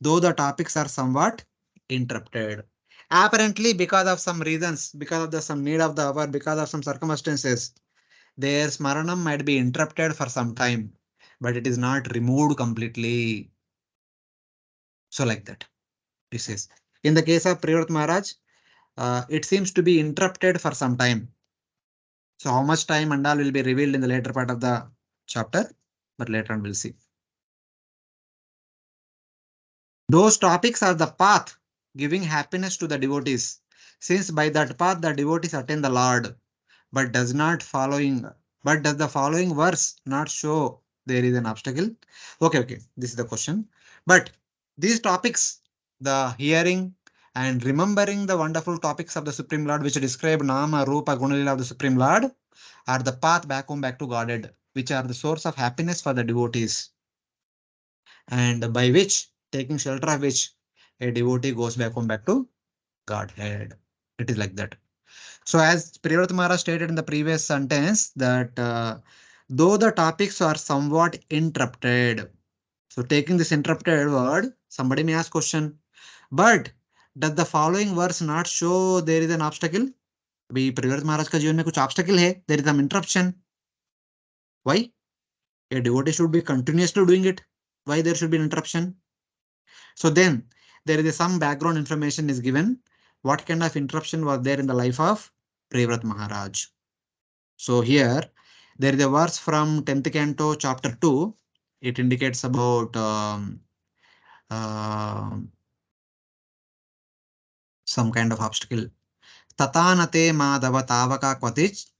though the topics are somewhat interrupted. Apparently, because of some reasons, because of the some need of the hour, because of some circumstances, their smaranam might be interrupted for some time, but it is not removed completely. So, like that, this is. In the case of Priyavrat Maharaj, it seems to be interrupted for some time. So, how much time and all will be revealed in the later part of the chapter, but later on we'll see. Those topics are the path giving happiness to the devotees, since by that path the devotees attain the Lord, but does not following, but does the following verse not show there is an obstacle? Okay, this is the question. But these topics, the hearing and remembering the wonderful topics of the Supreme Lord, which describe Nama, Rupa, Gunalila of the Supreme Lord, are the path back home back to Godhead, which are the source of happiness for the devotees, and by which, taking shelter of which, a devotee goes back home back to Godhead. It is like that. So, as Priyavrata Maharaj stated in the previous sentence, that though the topics are somewhat interrupted, so taking this interrupted word, somebody may ask question, but does the following verse not show there is an obstacle? अभी प्रियव्रत महाराज का जीवन में कुछ obstacle है, there is some interruption. Why? A devotee should be continuously doing it. Why there should be an interruption? So then there is some background information is given. What kind of interruption was there in the life of Priyavrat Maharaj? So here there is a verse from 10th Canto, chapter 2. It indicates about uh, some kind of obstacle. Tatanate madhava tavaka kvatich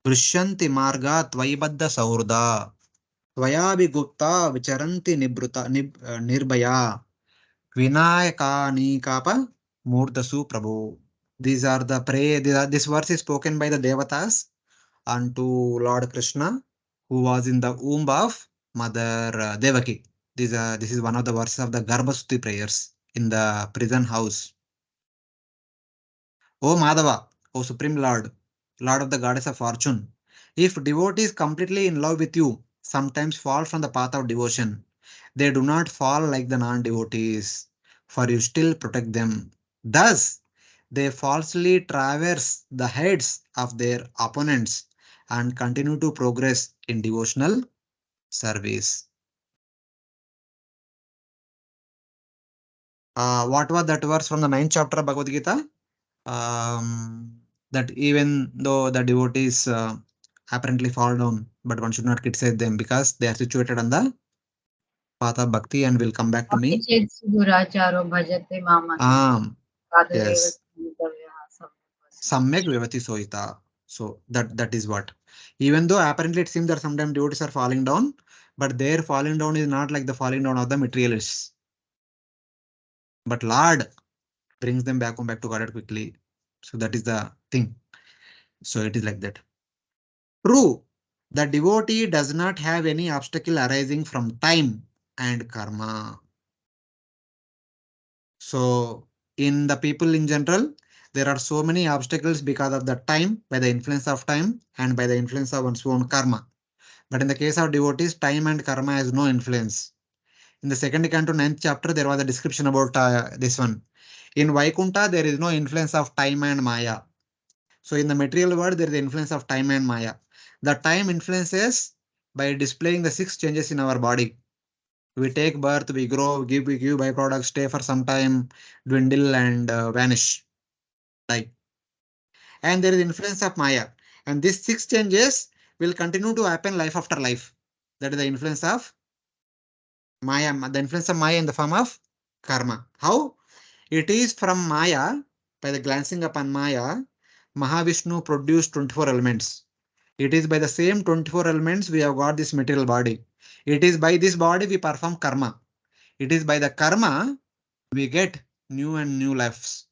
drishanti marga tvaibadda saurda tvayabhigupta vicharanti nirbhaya vinayakanikapa murdasu prabhu. These are the this verse is spoken by the devatas unto Lord Krishna, who was in the womb of Mother Devaki. This is one of the verses of the Garbhasuti prayers in the prison house. O Madhava, O Supreme Lord, Lord of the Goddess of Fortune, if devotees completely in love with you sometimes fall from the path of devotion, they do not fall like the non-devotees, for you still protect them. Thus, they falsely traverse the heads of their opponents and continue to progress in devotional service. What was that verse from the 9th chapter of Bhagavad Gita? That even though the devotees apparently fall down, but one should not criticize them because they are situated on the path of bhakti and will come back to me. Duracharo bhajate mamati. Yes. Samyak vivati soita. So that is what. Even though apparently it seems that sometimes devotees are falling down, but their falling down is not like the falling down of the materialists. But Lord brings them back to God quickly. So that is the thing. So it is like that. True, the devotee does not have any obstacle arising from time and karma. So, in the people in general, there are so many obstacles because of the time, by the influence of time, and by the influence of one's own karma. But in the case of devotees, time and karma has no influence. In the second canto, 9th chapter, there was a description about this one. In Vaikunta, there is no influence of time and Maya. So in the material world, there is the influence of time and Maya. The time influences by displaying the 6 changes in our body. We take birth, we grow, we give byproducts, stay for some time, dwindle and vanish, die. and there is influence of Maya. And these 6 changes will continue to happen life after life. That is the influence of Maya, the influence of Maya in the form of karma. How? It is from Maya, by the glancing upon Maya, Mahavishnu produced 24 elements. It is by the same 24 elements we have got this material body. It is by this body we perform karma. It is by the karma we get new and new lives.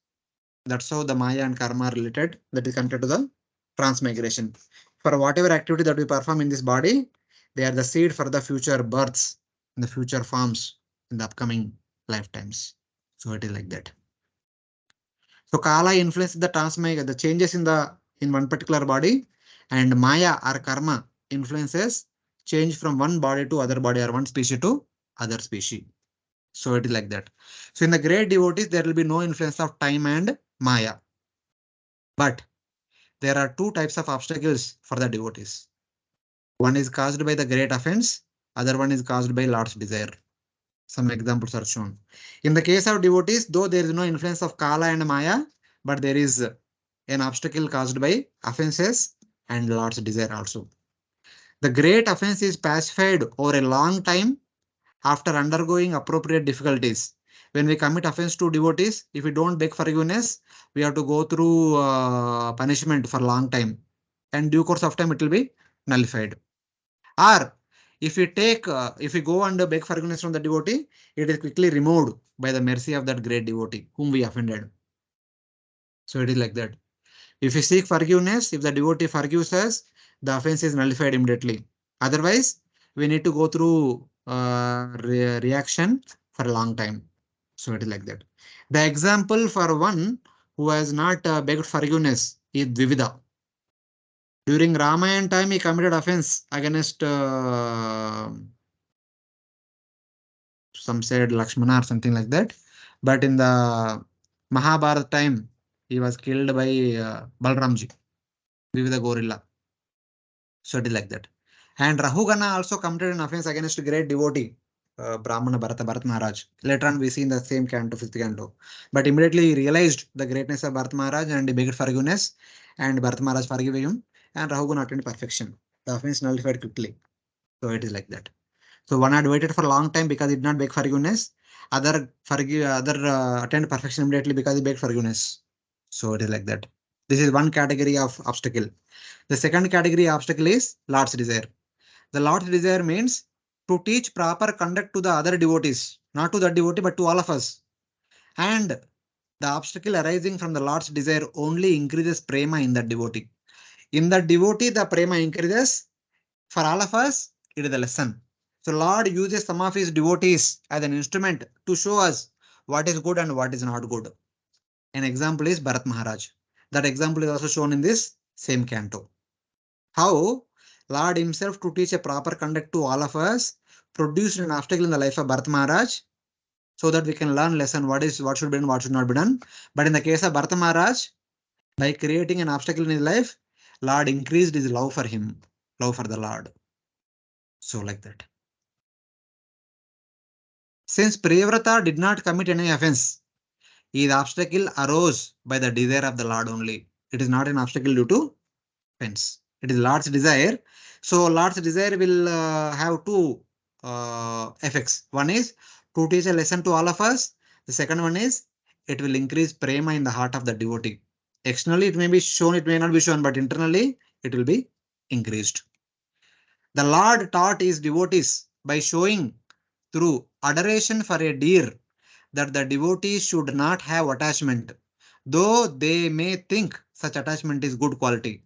That's how the Maya and karma are related. That is connected to the transmigration. For whatever activity that we perform in this body, they are the seed for the future births, in the future forms, in the upcoming lifetimes. So it is like that. So Kala influences the transmigration, the changes in one particular body, and Maya or karma influences change from one body to other body or one species to other species. So it is like that. So in the great devotees, there will be no influence of time and Maya. But there are two types of obstacles for the devotees. One is caused by the great offense, other one is caused by Lord's desire. Some examples are shown. In the case of devotees, though there is no influence of Kala and Maya, but there is an obstacle caused by offenses and Lord's desire also. The great offense is pacified over a long time after undergoing appropriate difficulties. When we commit offense to devotees, if we don't beg forgiveness, we have to go through punishment for a long time. And due course of time, it will be nullified. Or if we go and beg forgiveness from the devotee, it is quickly removed by the mercy of that great devotee whom we offended. So it is like that. If we seek forgiveness, if the devotee forgives us, the offense is nullified immediately. Otherwise, we need to go through reaction for a long time. So it is like that. The example for one who has not begged forgiveness is Dvivida. During Ramayana time, he committed offense against some said Lakshmana or something like that. But in the Mahabharata time, he was killed by Balramji, Dvivida gorilla. So it is like that. And Rahugana also committed an offense against a great devotee, Brahmana Bharat Maharaj. Later on, we see in the same canto, 5th canto. But immediately he realized the greatness of Bharat Maharaj and he begged forgiveness, and Bharat Maharaj forgave him, and Rahugana attained perfection. The offense nullified quickly. So it is like that. So one had waited for a long time because he did not beg forgiveness. Other attained perfection immediately because he begged forgiveness. So it is like that. This is one category of obstacle. The second category obstacle is Lord's desire. The Lord's desire means to teach proper conduct to the other devotees, not to the devotee, but to all of us. And the obstacle arising from the Lord's desire only increases prema in the devotee. In the devotee, the prema increases. For all of us, it is a lesson. So Lord uses some of his devotees as an instrument to show us what is good and what is not good. An example is Bharat Maharaj. That example is also shown in this same canto. How Lord himself, to teach a proper conduct to all of us, produced an obstacle in the life of Bharat Maharaj so that we can learn lesson what should be done, what should not be done. But in the case of Bharat Maharaj, by creating an obstacle in his life, Lord increased his love for him, love for the Lord. So like that. Since Priyavrata did not commit any offense, his obstacle arose by the desire of the Lord only. It is not an obstacle due to offense. It is Lord's desire. So Lord's desire will have two effects. One is to teach a lesson to all of us. The second one is it will increase prema in the heart of the devotee. Externally, it may be shown, it may not be shown, but internally, it will be increased. The Lord taught his devotees by showing through adoration for a deer that the devotees should not have attachment, though they may think such attachment is good quality.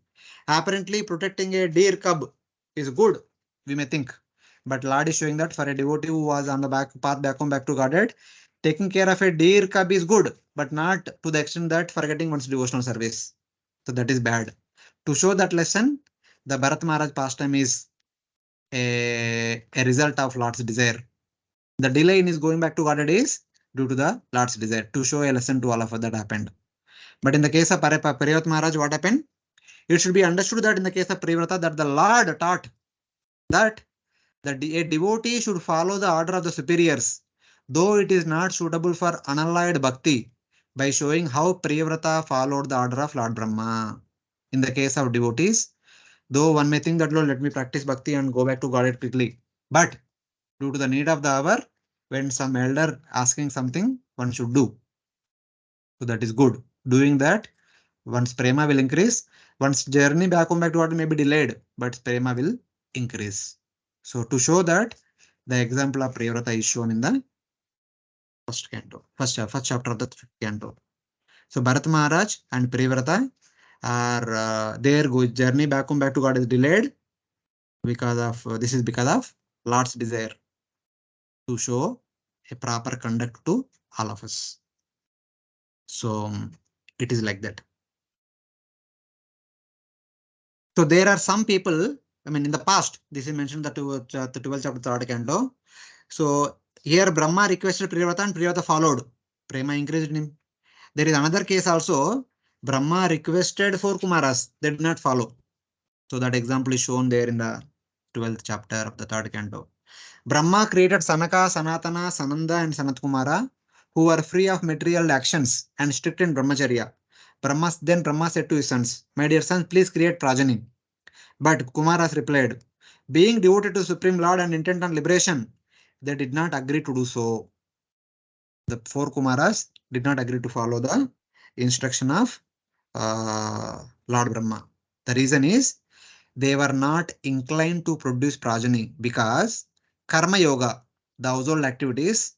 Apparently, protecting a deer cub is good, we may think. But Lord is showing that for a devotee who was on the path back home back to Godhead, taking care of a deer cub is good, but not to the extent that forgetting one's devotional service. So that is bad. To show that lesson, the Bharat Maharaj pastime is a result of Lord's desire. The delay in his going back to Godhead is due to the Lord's desire to show a lesson to all of us that happened. But in the case of Priyavrata Maharaj, what happened? It should be understood that in the case of Priyavrata, that the Lord taught that a devotee should follow the order of the superiors, though it is not suitable for unalloyed bhakti, by showing how Priyavrata followed the order of Lord Brahma. in the case of devotees. Though one may think that, Lord, let me practice bhakti and go back to Godhead quickly. But due to the need of the hour, when some elder asking something, one should do. So that is good. Doing that, one's prema will increase. One's journey back home back to God may be delayed, but prema will increase. So to show that, the example of Priyavrata is shown in the first canto, first chapter of the canto. So Bharat Maharaj and Priyavrata are their journey back home back to God is delayed because of this is because of Lord's desire to show a proper conduct to all of us. So it is like that. So there are some people, I mean, in the past, this is mentioned the 12th chapter, 3rd canto. So here Brahma requested Priyavrata and Priyavrata followed. Prema increased in him. There is another case also. Brahma requested for Kumaras. They did not follow. So that example is shown there in the 12th chapter of the 3rd canto. Brahma created Sanaka, Sanatana, Sananda and Sanat Kumara, who were free of material actions and strict in brahmacharya. Then Brahma said to his sons, "My dear sons, please create progeny." But Kumaras replied, "Being devoted to Supreme Lord and intent on liberation, they did not agree to do so." The four Kumaras did not agree to follow the instruction of Lord Brahma. The reason is they were not inclined to produce progeny because Karma Yoga, the household activities,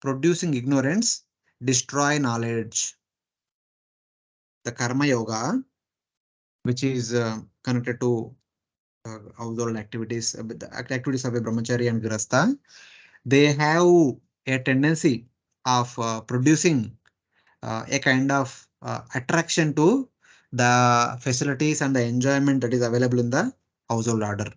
producing ignorance, destroy knowledge. The Karma Yoga, which is connected to household activities, the activities of a brahmachari and grasta, they have a tendency of producing a kind of attraction to the facilities and the enjoyment that is available in the household order.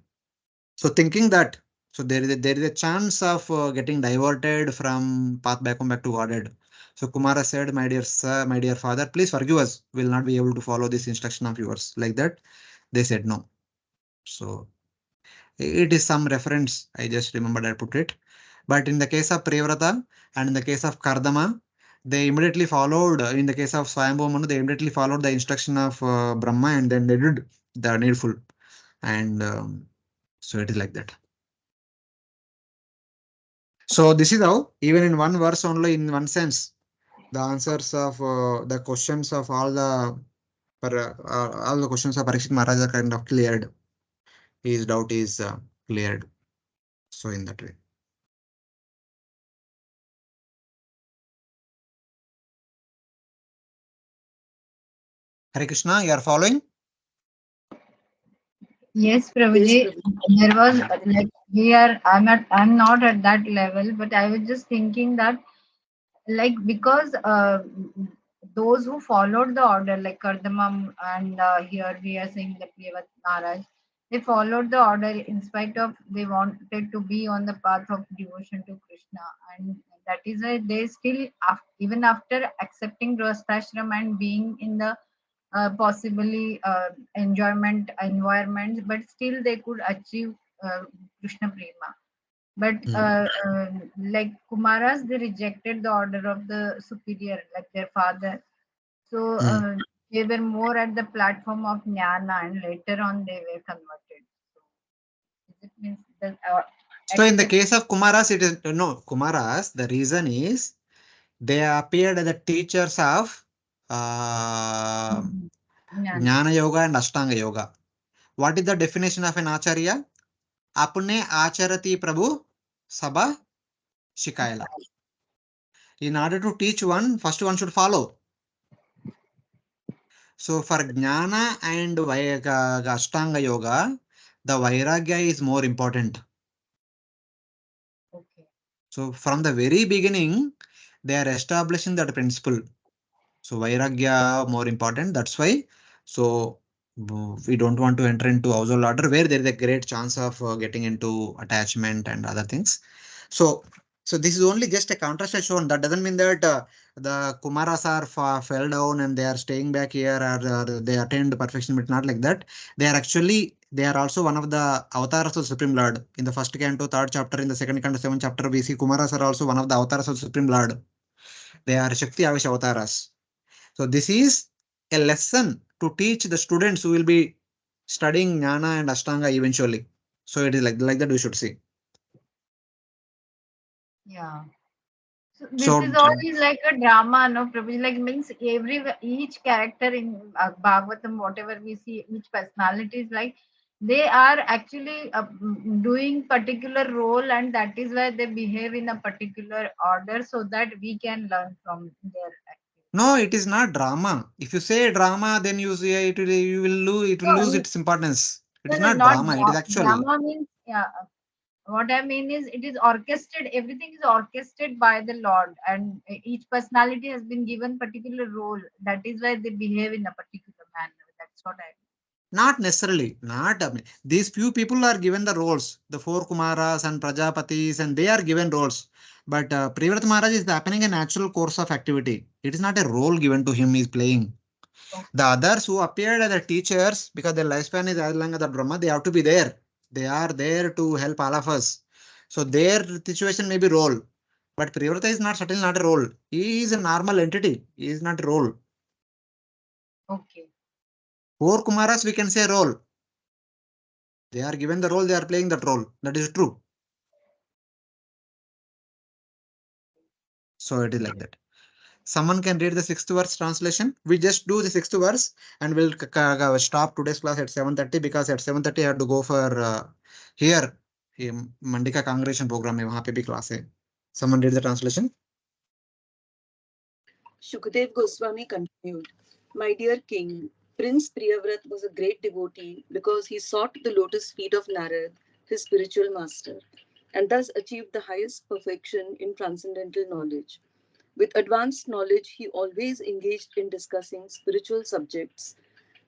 So thinking that, so there is a chance of getting diverted from path back home back to Godhead. So Kumara said, "My dear sir, my dear father, please forgive us. We'll not be able to follow this instruction of yours." Like that, they said no. So it is some reference. I just remembered I put it. But in the case of Priyavrata and in the case of Kardama, they immediately followed. In the case of Swayambhu Manu, they immediately followed the instruction of Brahma and then they did the needful. And so it is like that. So this is how, even in one verse only, in one sense, the answers of the questions of all the questions of Parikshit Maharaj are kind of cleared. His doubt is cleared. So in that way. Hare Krishna, you are following? Yes, Prabhuji. There was like I'm not at that level, but I was just thinking that like because those who followed the order like Kardamam and here we are saying the Priyavat Maharaj, they followed the order in spite of they wanted to be on the path of devotion to Krishna, and that is why they still even after accepting Grihasthashram and being in the possibly enjoyment environments, but still they could achieve Krishna Prema. But like Kumaras, they rejected the order of the superior, like their father. So they were more at the platform of Jnana, and later on they were converted. So it means that So in the case of Kumaras, it is no Kumaras. The reason is they appeared as the teachers of Jnana Yoga and Ashtanga Yoga. What is the definition of an Acharya? Apne Acharati Prabhu Sabha Shikayala. In order to teach one, first one should follow. So for Jnana and Ashtanga Yoga, the Vairagya is more important. Okay. So from the very beginning, they are establishing that principle. So Vairagya more important. That's why. So we don't want to enter into household order where there is a great chance of getting into attachment and other things. So this is only just a contrast as shown. That doesn't mean that the Kumaras are fell down and they are staying back here or they attained perfection, but not like that. They are also one of the avatars of Supreme Lord. In the first canto, 3rd chapter, in the second canto, 7th chapter, we see Kumaras are also one of the avatars of Supreme Lord. They are Shakti Avesh avatars. So this is a lesson to teach the students who will be studying Jnana and Ashtanga eventually. So it is like that we should see. Yeah. So this So is always like a drama, no, Prabhu? Like means each character in Bhagavatam, whatever we see, each personality is like they are actually doing particular role, and that is why they behave in a particular order, so that we can learn from their activity. no, it is not drama. If you say drama, then you say it will lose No, its importance. It no, is no, not not drama. It is actual. drama means yeah. What I mean is, it is orchestrated. Everything is orchestrated by the Lord, and each personality has been given particular role. That is why they behave in a particular manner. That's what I. Not necessarily. Not these few people are given the roles, the four Kumaras and Prajapatis, and they are given roles. But Privrata Maharaj is happening a natural course of activity. It is not a role given to him. He is playing. The others who appeared as the teachers, because their lifespan is as long as the Brahma, they have to be there. They are there to help all of us. So their situation may be role. But Privrata is not certainly not a role. He is a normal entity. He is not a role. Okay. Four Kumaras we can say role. They are given the role, they are playing that role. That is true. So it is like that. Someone can read the sixth verse translation. We just do the sixth verse and we'll stop today's class at 7:30 because at 7:30 I have to go for here Mandika congregation program में वहाँ पे भी class है. Someone read the translation. Shukadev Goswami continued, My dear king, Prince Priyavrat was a great devotee because he sought the lotus feet of Narad, his spiritual master, and thus achieved the highest perfection in transcendental knowledge. With advanced knowledge, he always engaged in discussing spiritual subjects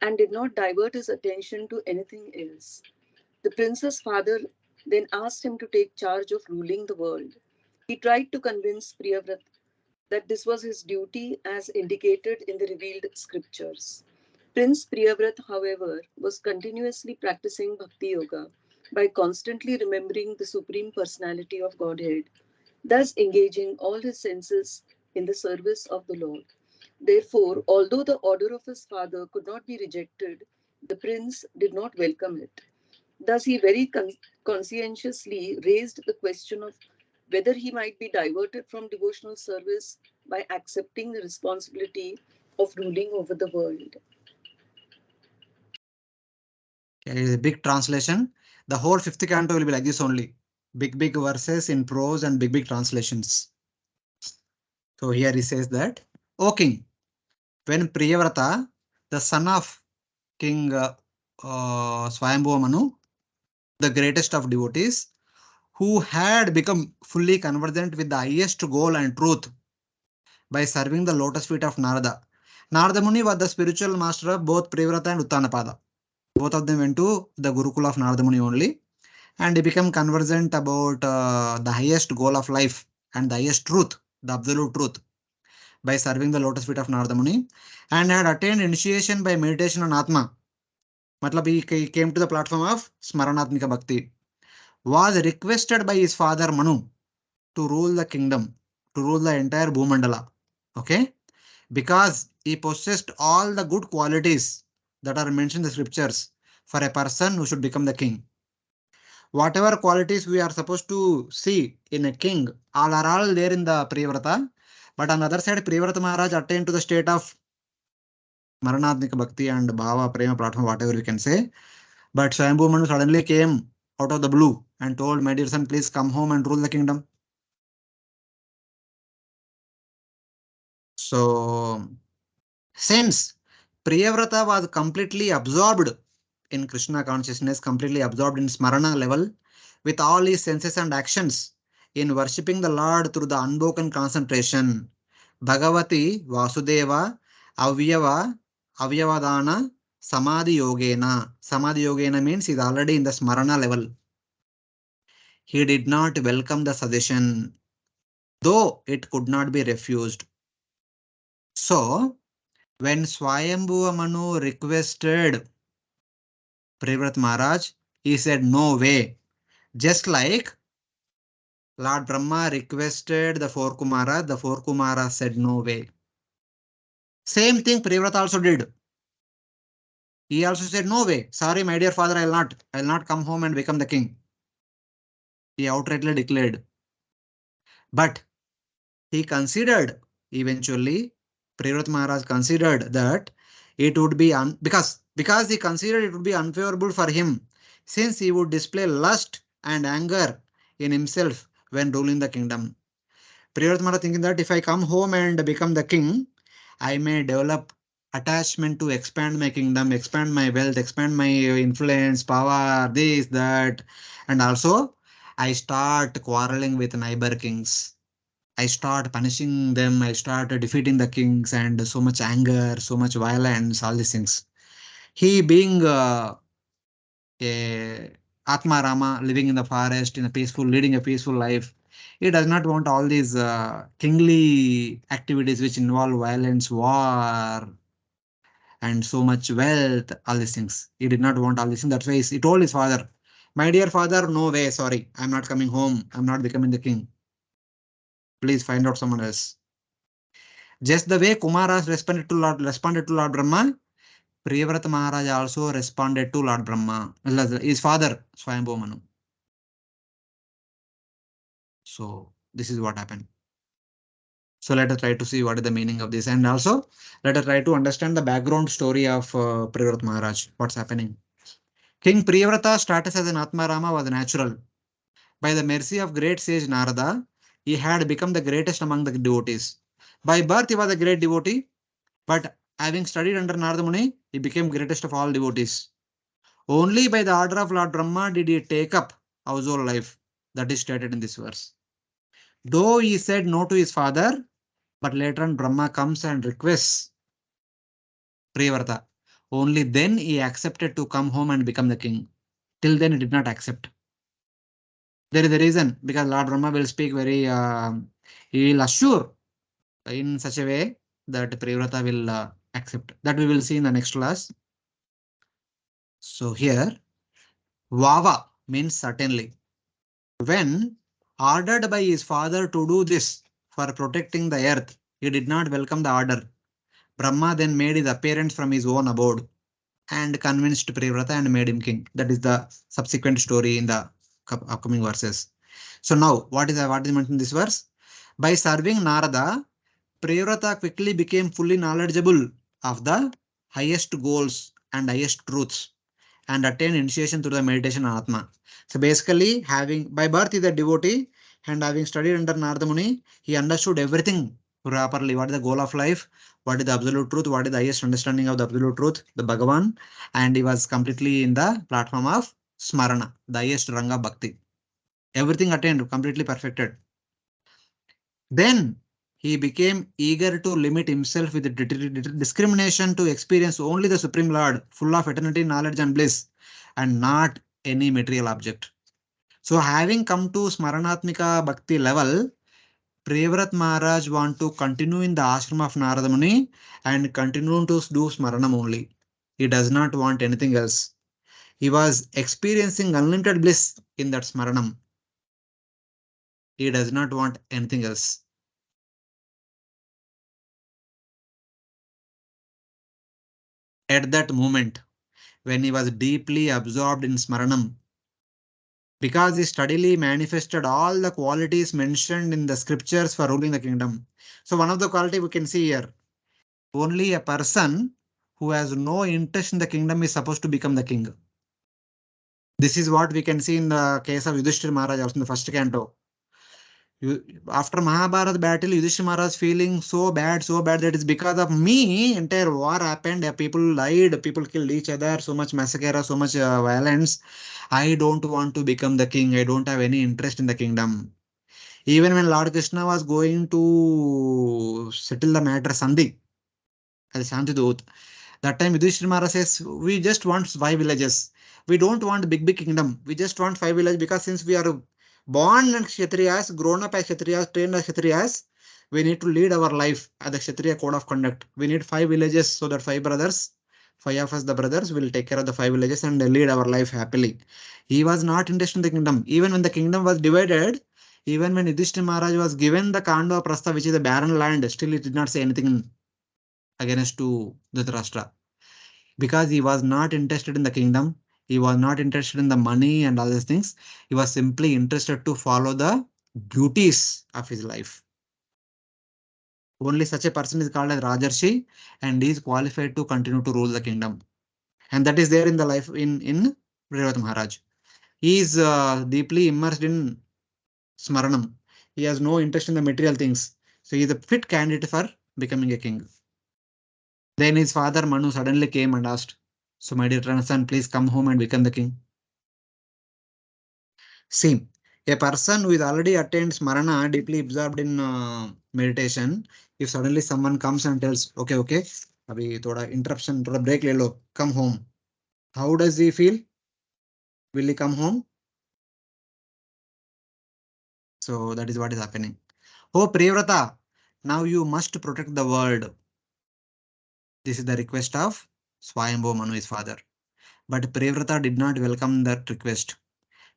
and did not divert his attention to anything else. The prince's father then asked him to take charge of ruling the world. He tried to convince Priyavrat that this was his duty as indicated in the revealed scriptures. Prince Priyavrat, however, was continuously practicing Bhakti Yoga by constantly remembering the Supreme Personality of Godhead, thus engaging all his senses in the service of the Lord. Therefore, although the order of his father could not be rejected, the prince did not welcome it. Thus, he very conscientiously raised the question of whether he might be diverted from devotional service by accepting the responsibility of ruling over the world. It is a big translation. The whole fifth canto will be like this only. Big verses in prose and big translations. So here he says that, O king, when Priyavrata, the son of King Swayambhuva Manu, the greatest of devotees, who had become fully conversant with the highest goal and truth by serving the lotus feet of Narada. Narada Muni was the spiritual master of both Priyavrata and Uttanapada. Both of them went to the Gurukula of Narada Muni only, and he became conversant about the highest goal of life and the highest truth, the absolute truth, by serving the lotus feet of Narada Muni, and had attained initiation by meditation on Atma. Matlab he came to the platform of Smaranatmika Bhakti, was requested by his father Manu to rule the kingdom, to rule the entire Bhumandala. Okay? Because he possessed all the good qualities that are mentioned in the scriptures for a person who should become the king. Whatever qualities we are supposed to see in a king, all are all there in the Priyavrata. But on the other side, Priyavrata Maharaj attained to the state of Maranatmika Bhakti and Bhava, Prema, Pratma, whatever we can say. But Swayambhu Manu suddenly came out of the blue and told, my dear son, please come home and rule the kingdom. So, since Priyavrata was completely absorbed in Krishna consciousness, completely absorbed in Smarana level, with all his senses and actions, in worshipping the Lord through the unbroken concentration, Bhagavati Vasudeva Avyava Avyavadana Samadhi Yogena. Samadhi Yogena means he's already in the Smarana level. He did not welcome the suggestion, though it could not be refused. So, when Swayambhuva Manu requested Privrat Maharaj, he said, no way. Just like Lord Brahma requested the four Kumaras said, no way. Same thing Priyavrata also did. He also said, no way, sorry, my dear father, I'll not come home and become the king. He outrightly declared. But he considered, eventually, Priyavrata Maharaj considered that it would be because he considered it would be unfavorable for him, since he would display lust and anger in himself when ruling the kingdom. Priyavrata Maharaj thinking that if I come home and become the king, I may develop attachment to expand my kingdom, expand my wealth, expand my influence, power, this, that, and also I start quarreling with neighbor kings. I start punishing them. I start defeating the kings, and so much anger, so much violence, all these things. He being a Atma Rama, living in the forest, in a peaceful, leading a peaceful life. He does not want all these kingly activities which involve violence, war, and so much wealth, all these things. He did not want all these things. That's why he told his father, my dear father, no way, sorry, I'm not coming home. I'm not becoming the king. Please find out someone else. Just the way Kumaras responded to Lord Brahma, Priyavrata Maharaj also responded to Lord Brahma, his father, Swayambhu Manu. So this is what happened. So let us try to see what is the meaning of this, and also let us try to understand the background story of Priyavrata Maharaj. What's happening? King Priyavrata's status as an Atma Rama was natural. By the mercy of great sage Narada, he had become the greatest among the devotees. By birth, he was a great devotee, but having studied under Narada Muni, he became greatest of all devotees. Only by the order of Lord Brahma did he take up household life. That is stated in this verse. Though he said no to his father, but later on Brahma comes and requests Priyavrata. Only then he accepted to come home and become the king. Till then he did not accept. There is a reason, because Lord Brahma will speak very, he will assure in such a way that Priyavrata will accept. That we will see in the next class. So here, Vava means certainly. When ordered by his father to do this for protecting the earth, he did not welcome the order. Brahma then made his appearance from his own abode and convinced Priyavrata and made him king. That is the subsequent story in the upcoming verses. So now, what is mentioned in this verse? By serving Narada, Priyavrata quickly became fully knowledgeable of the highest goals and highest truths, and attained initiation through the meditation on Atma. So basically, having by birth is a devotee, and having studied under Narada Muni, he understood everything properly. What is the goal of life? What is the absolute truth? What is the highest understanding of the absolute truth? The Bhagavan. And he was completely in the platform of Smarana, the highest Ranga Bhakti. Everything attained, completely perfected. Then he became eager to limit himself with discrimination to experience only the Supreme Lord, full of eternity, knowledge, and bliss, and not any material object. So, having come to Smaranatmika Bhakti level, Priyavrat Maharaj want to continue in the ashram of Narada Muni and continue to do Smaranam only. He does not want anything else. He was experiencing unlimited bliss in that Smaranam. He does not want anything else. At that moment, when he was deeply absorbed in Smaranam, because he steadily manifested all the qualities mentioned in the scriptures for ruling the kingdom. So one of the quality we can see here, only a person who has no interest in the kingdom is supposed to become the king. This is what we can see in the case of Yudhishthira Maharaj also in the first canto. After Mahabharata battle, Yudhishthira Maharaj feeling so bad that it's because of me entire war happened. People died, people killed each other, so much massacre, so much violence. I don't want to become the king. I don't have any interest in the kingdom. Even when Lord Krishna was going to settle the matter, Sandhi, as Shantidut, that time Yudhishthira Maharaj says, we just want 5 villages. We don't want big kingdom. We just want 5 villages, because since we are born as Kshatriyas, grown up as Kshatriyas, trained as Kshatriyas, we need to lead our life as the Kshatriya code of conduct. We need 5 villages so that 5 brothers, 5 of us, the brothers, will take care of the 5 villages and lead our life happily. He was not interested in the kingdom. Even when the kingdom was divided, even when Yudhishthira Maharaj was given the Kando Prastha, which is a barren land, still he did not say anything. against to Dhritarashtra, because he was not interested in the kingdom. He was not interested in the money and all these things. He was simply interested to follow the duties of his life. Only such a person is called as Rajarshi, and he is qualified to continue to rule the kingdom. And that is there in the life in Priyavrat Maharaj. He is deeply immersed in Smaranam. He has no interest in the material things. So he is a fit candidate for becoming a king. Then his father Manu suddenly came and asked, "So, my dear son, please come home and become the king." See, a person who is already attained Smarana, deeply absorbed in meditation, if suddenly someone comes and tells, "Okay, okay, abhi thoda interruption, thoda break le lo, come home." How does he feel? Will he come home? So that is what is happening. Oh, Priyavrata, now you must protect the world. This is the request of Swayambhu Manu, his father. But Priyavrata did not welcome that request.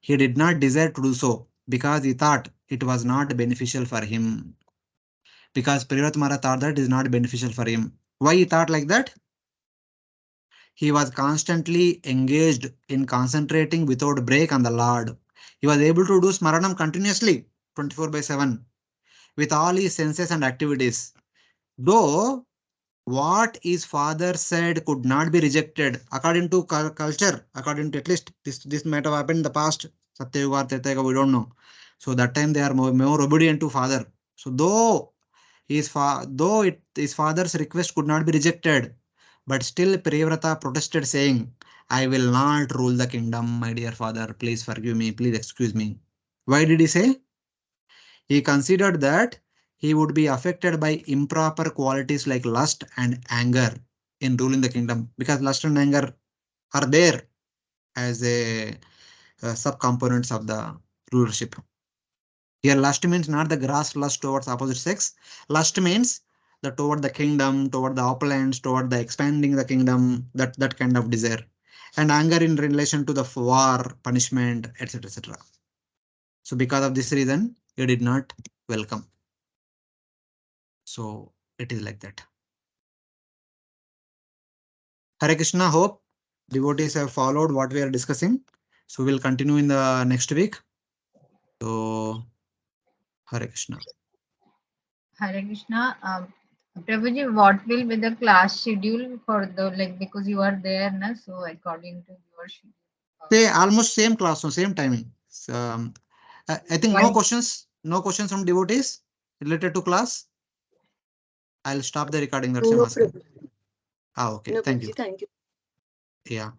He did not desire to do so because he thought it was not beneficial for him. Because Priyavrata Maharaj thought that it is not beneficial for him. Why he thought like that? He was constantly engaged in concentrating without break on the Lord. He was able to do Smaranam continuously, 24/7, with all his senses and activities. Though what his father said could not be rejected according to culture, according to at least this might have happened in the past, Satyayuga or Tretayuga, we don't know. So that time they are more obedient to father. So his father's request could not be rejected, but still Priyavrata protested, saying, "I will not rule the kingdom, my dear father. Please forgive me. Please excuse me." Why did he say? He considered that he would be affected by improper qualities like lust and anger in ruling the kingdom, because lust and anger are there as a subcomponents of the rulership. Here, lust means not the gross lust towards opposite sex. Lust means the toward the kingdom, toward the opulence, toward the expanding the kingdom, that kind of desire, and anger in relation to the war, punishment, etc., etc. So, because of this reason, he did not welcome. So, it is like that. Hare Krishna. Hope devotees have followed what we are discussing. So, we'll continue in the next week. So, Hare Krishna. Hare Krishna. Prabhuji, what will be the class schedule for the, like, because you are there, na? So according to your schedule. Say almost same class, no, same timing. So, I think no Why? questions, no questions from devotees related to class. I'll stop the recording. That's why I'm No, asking. Prabhu. Ah, okay. No, Thank you. Prabhuji, thank you. Yeah.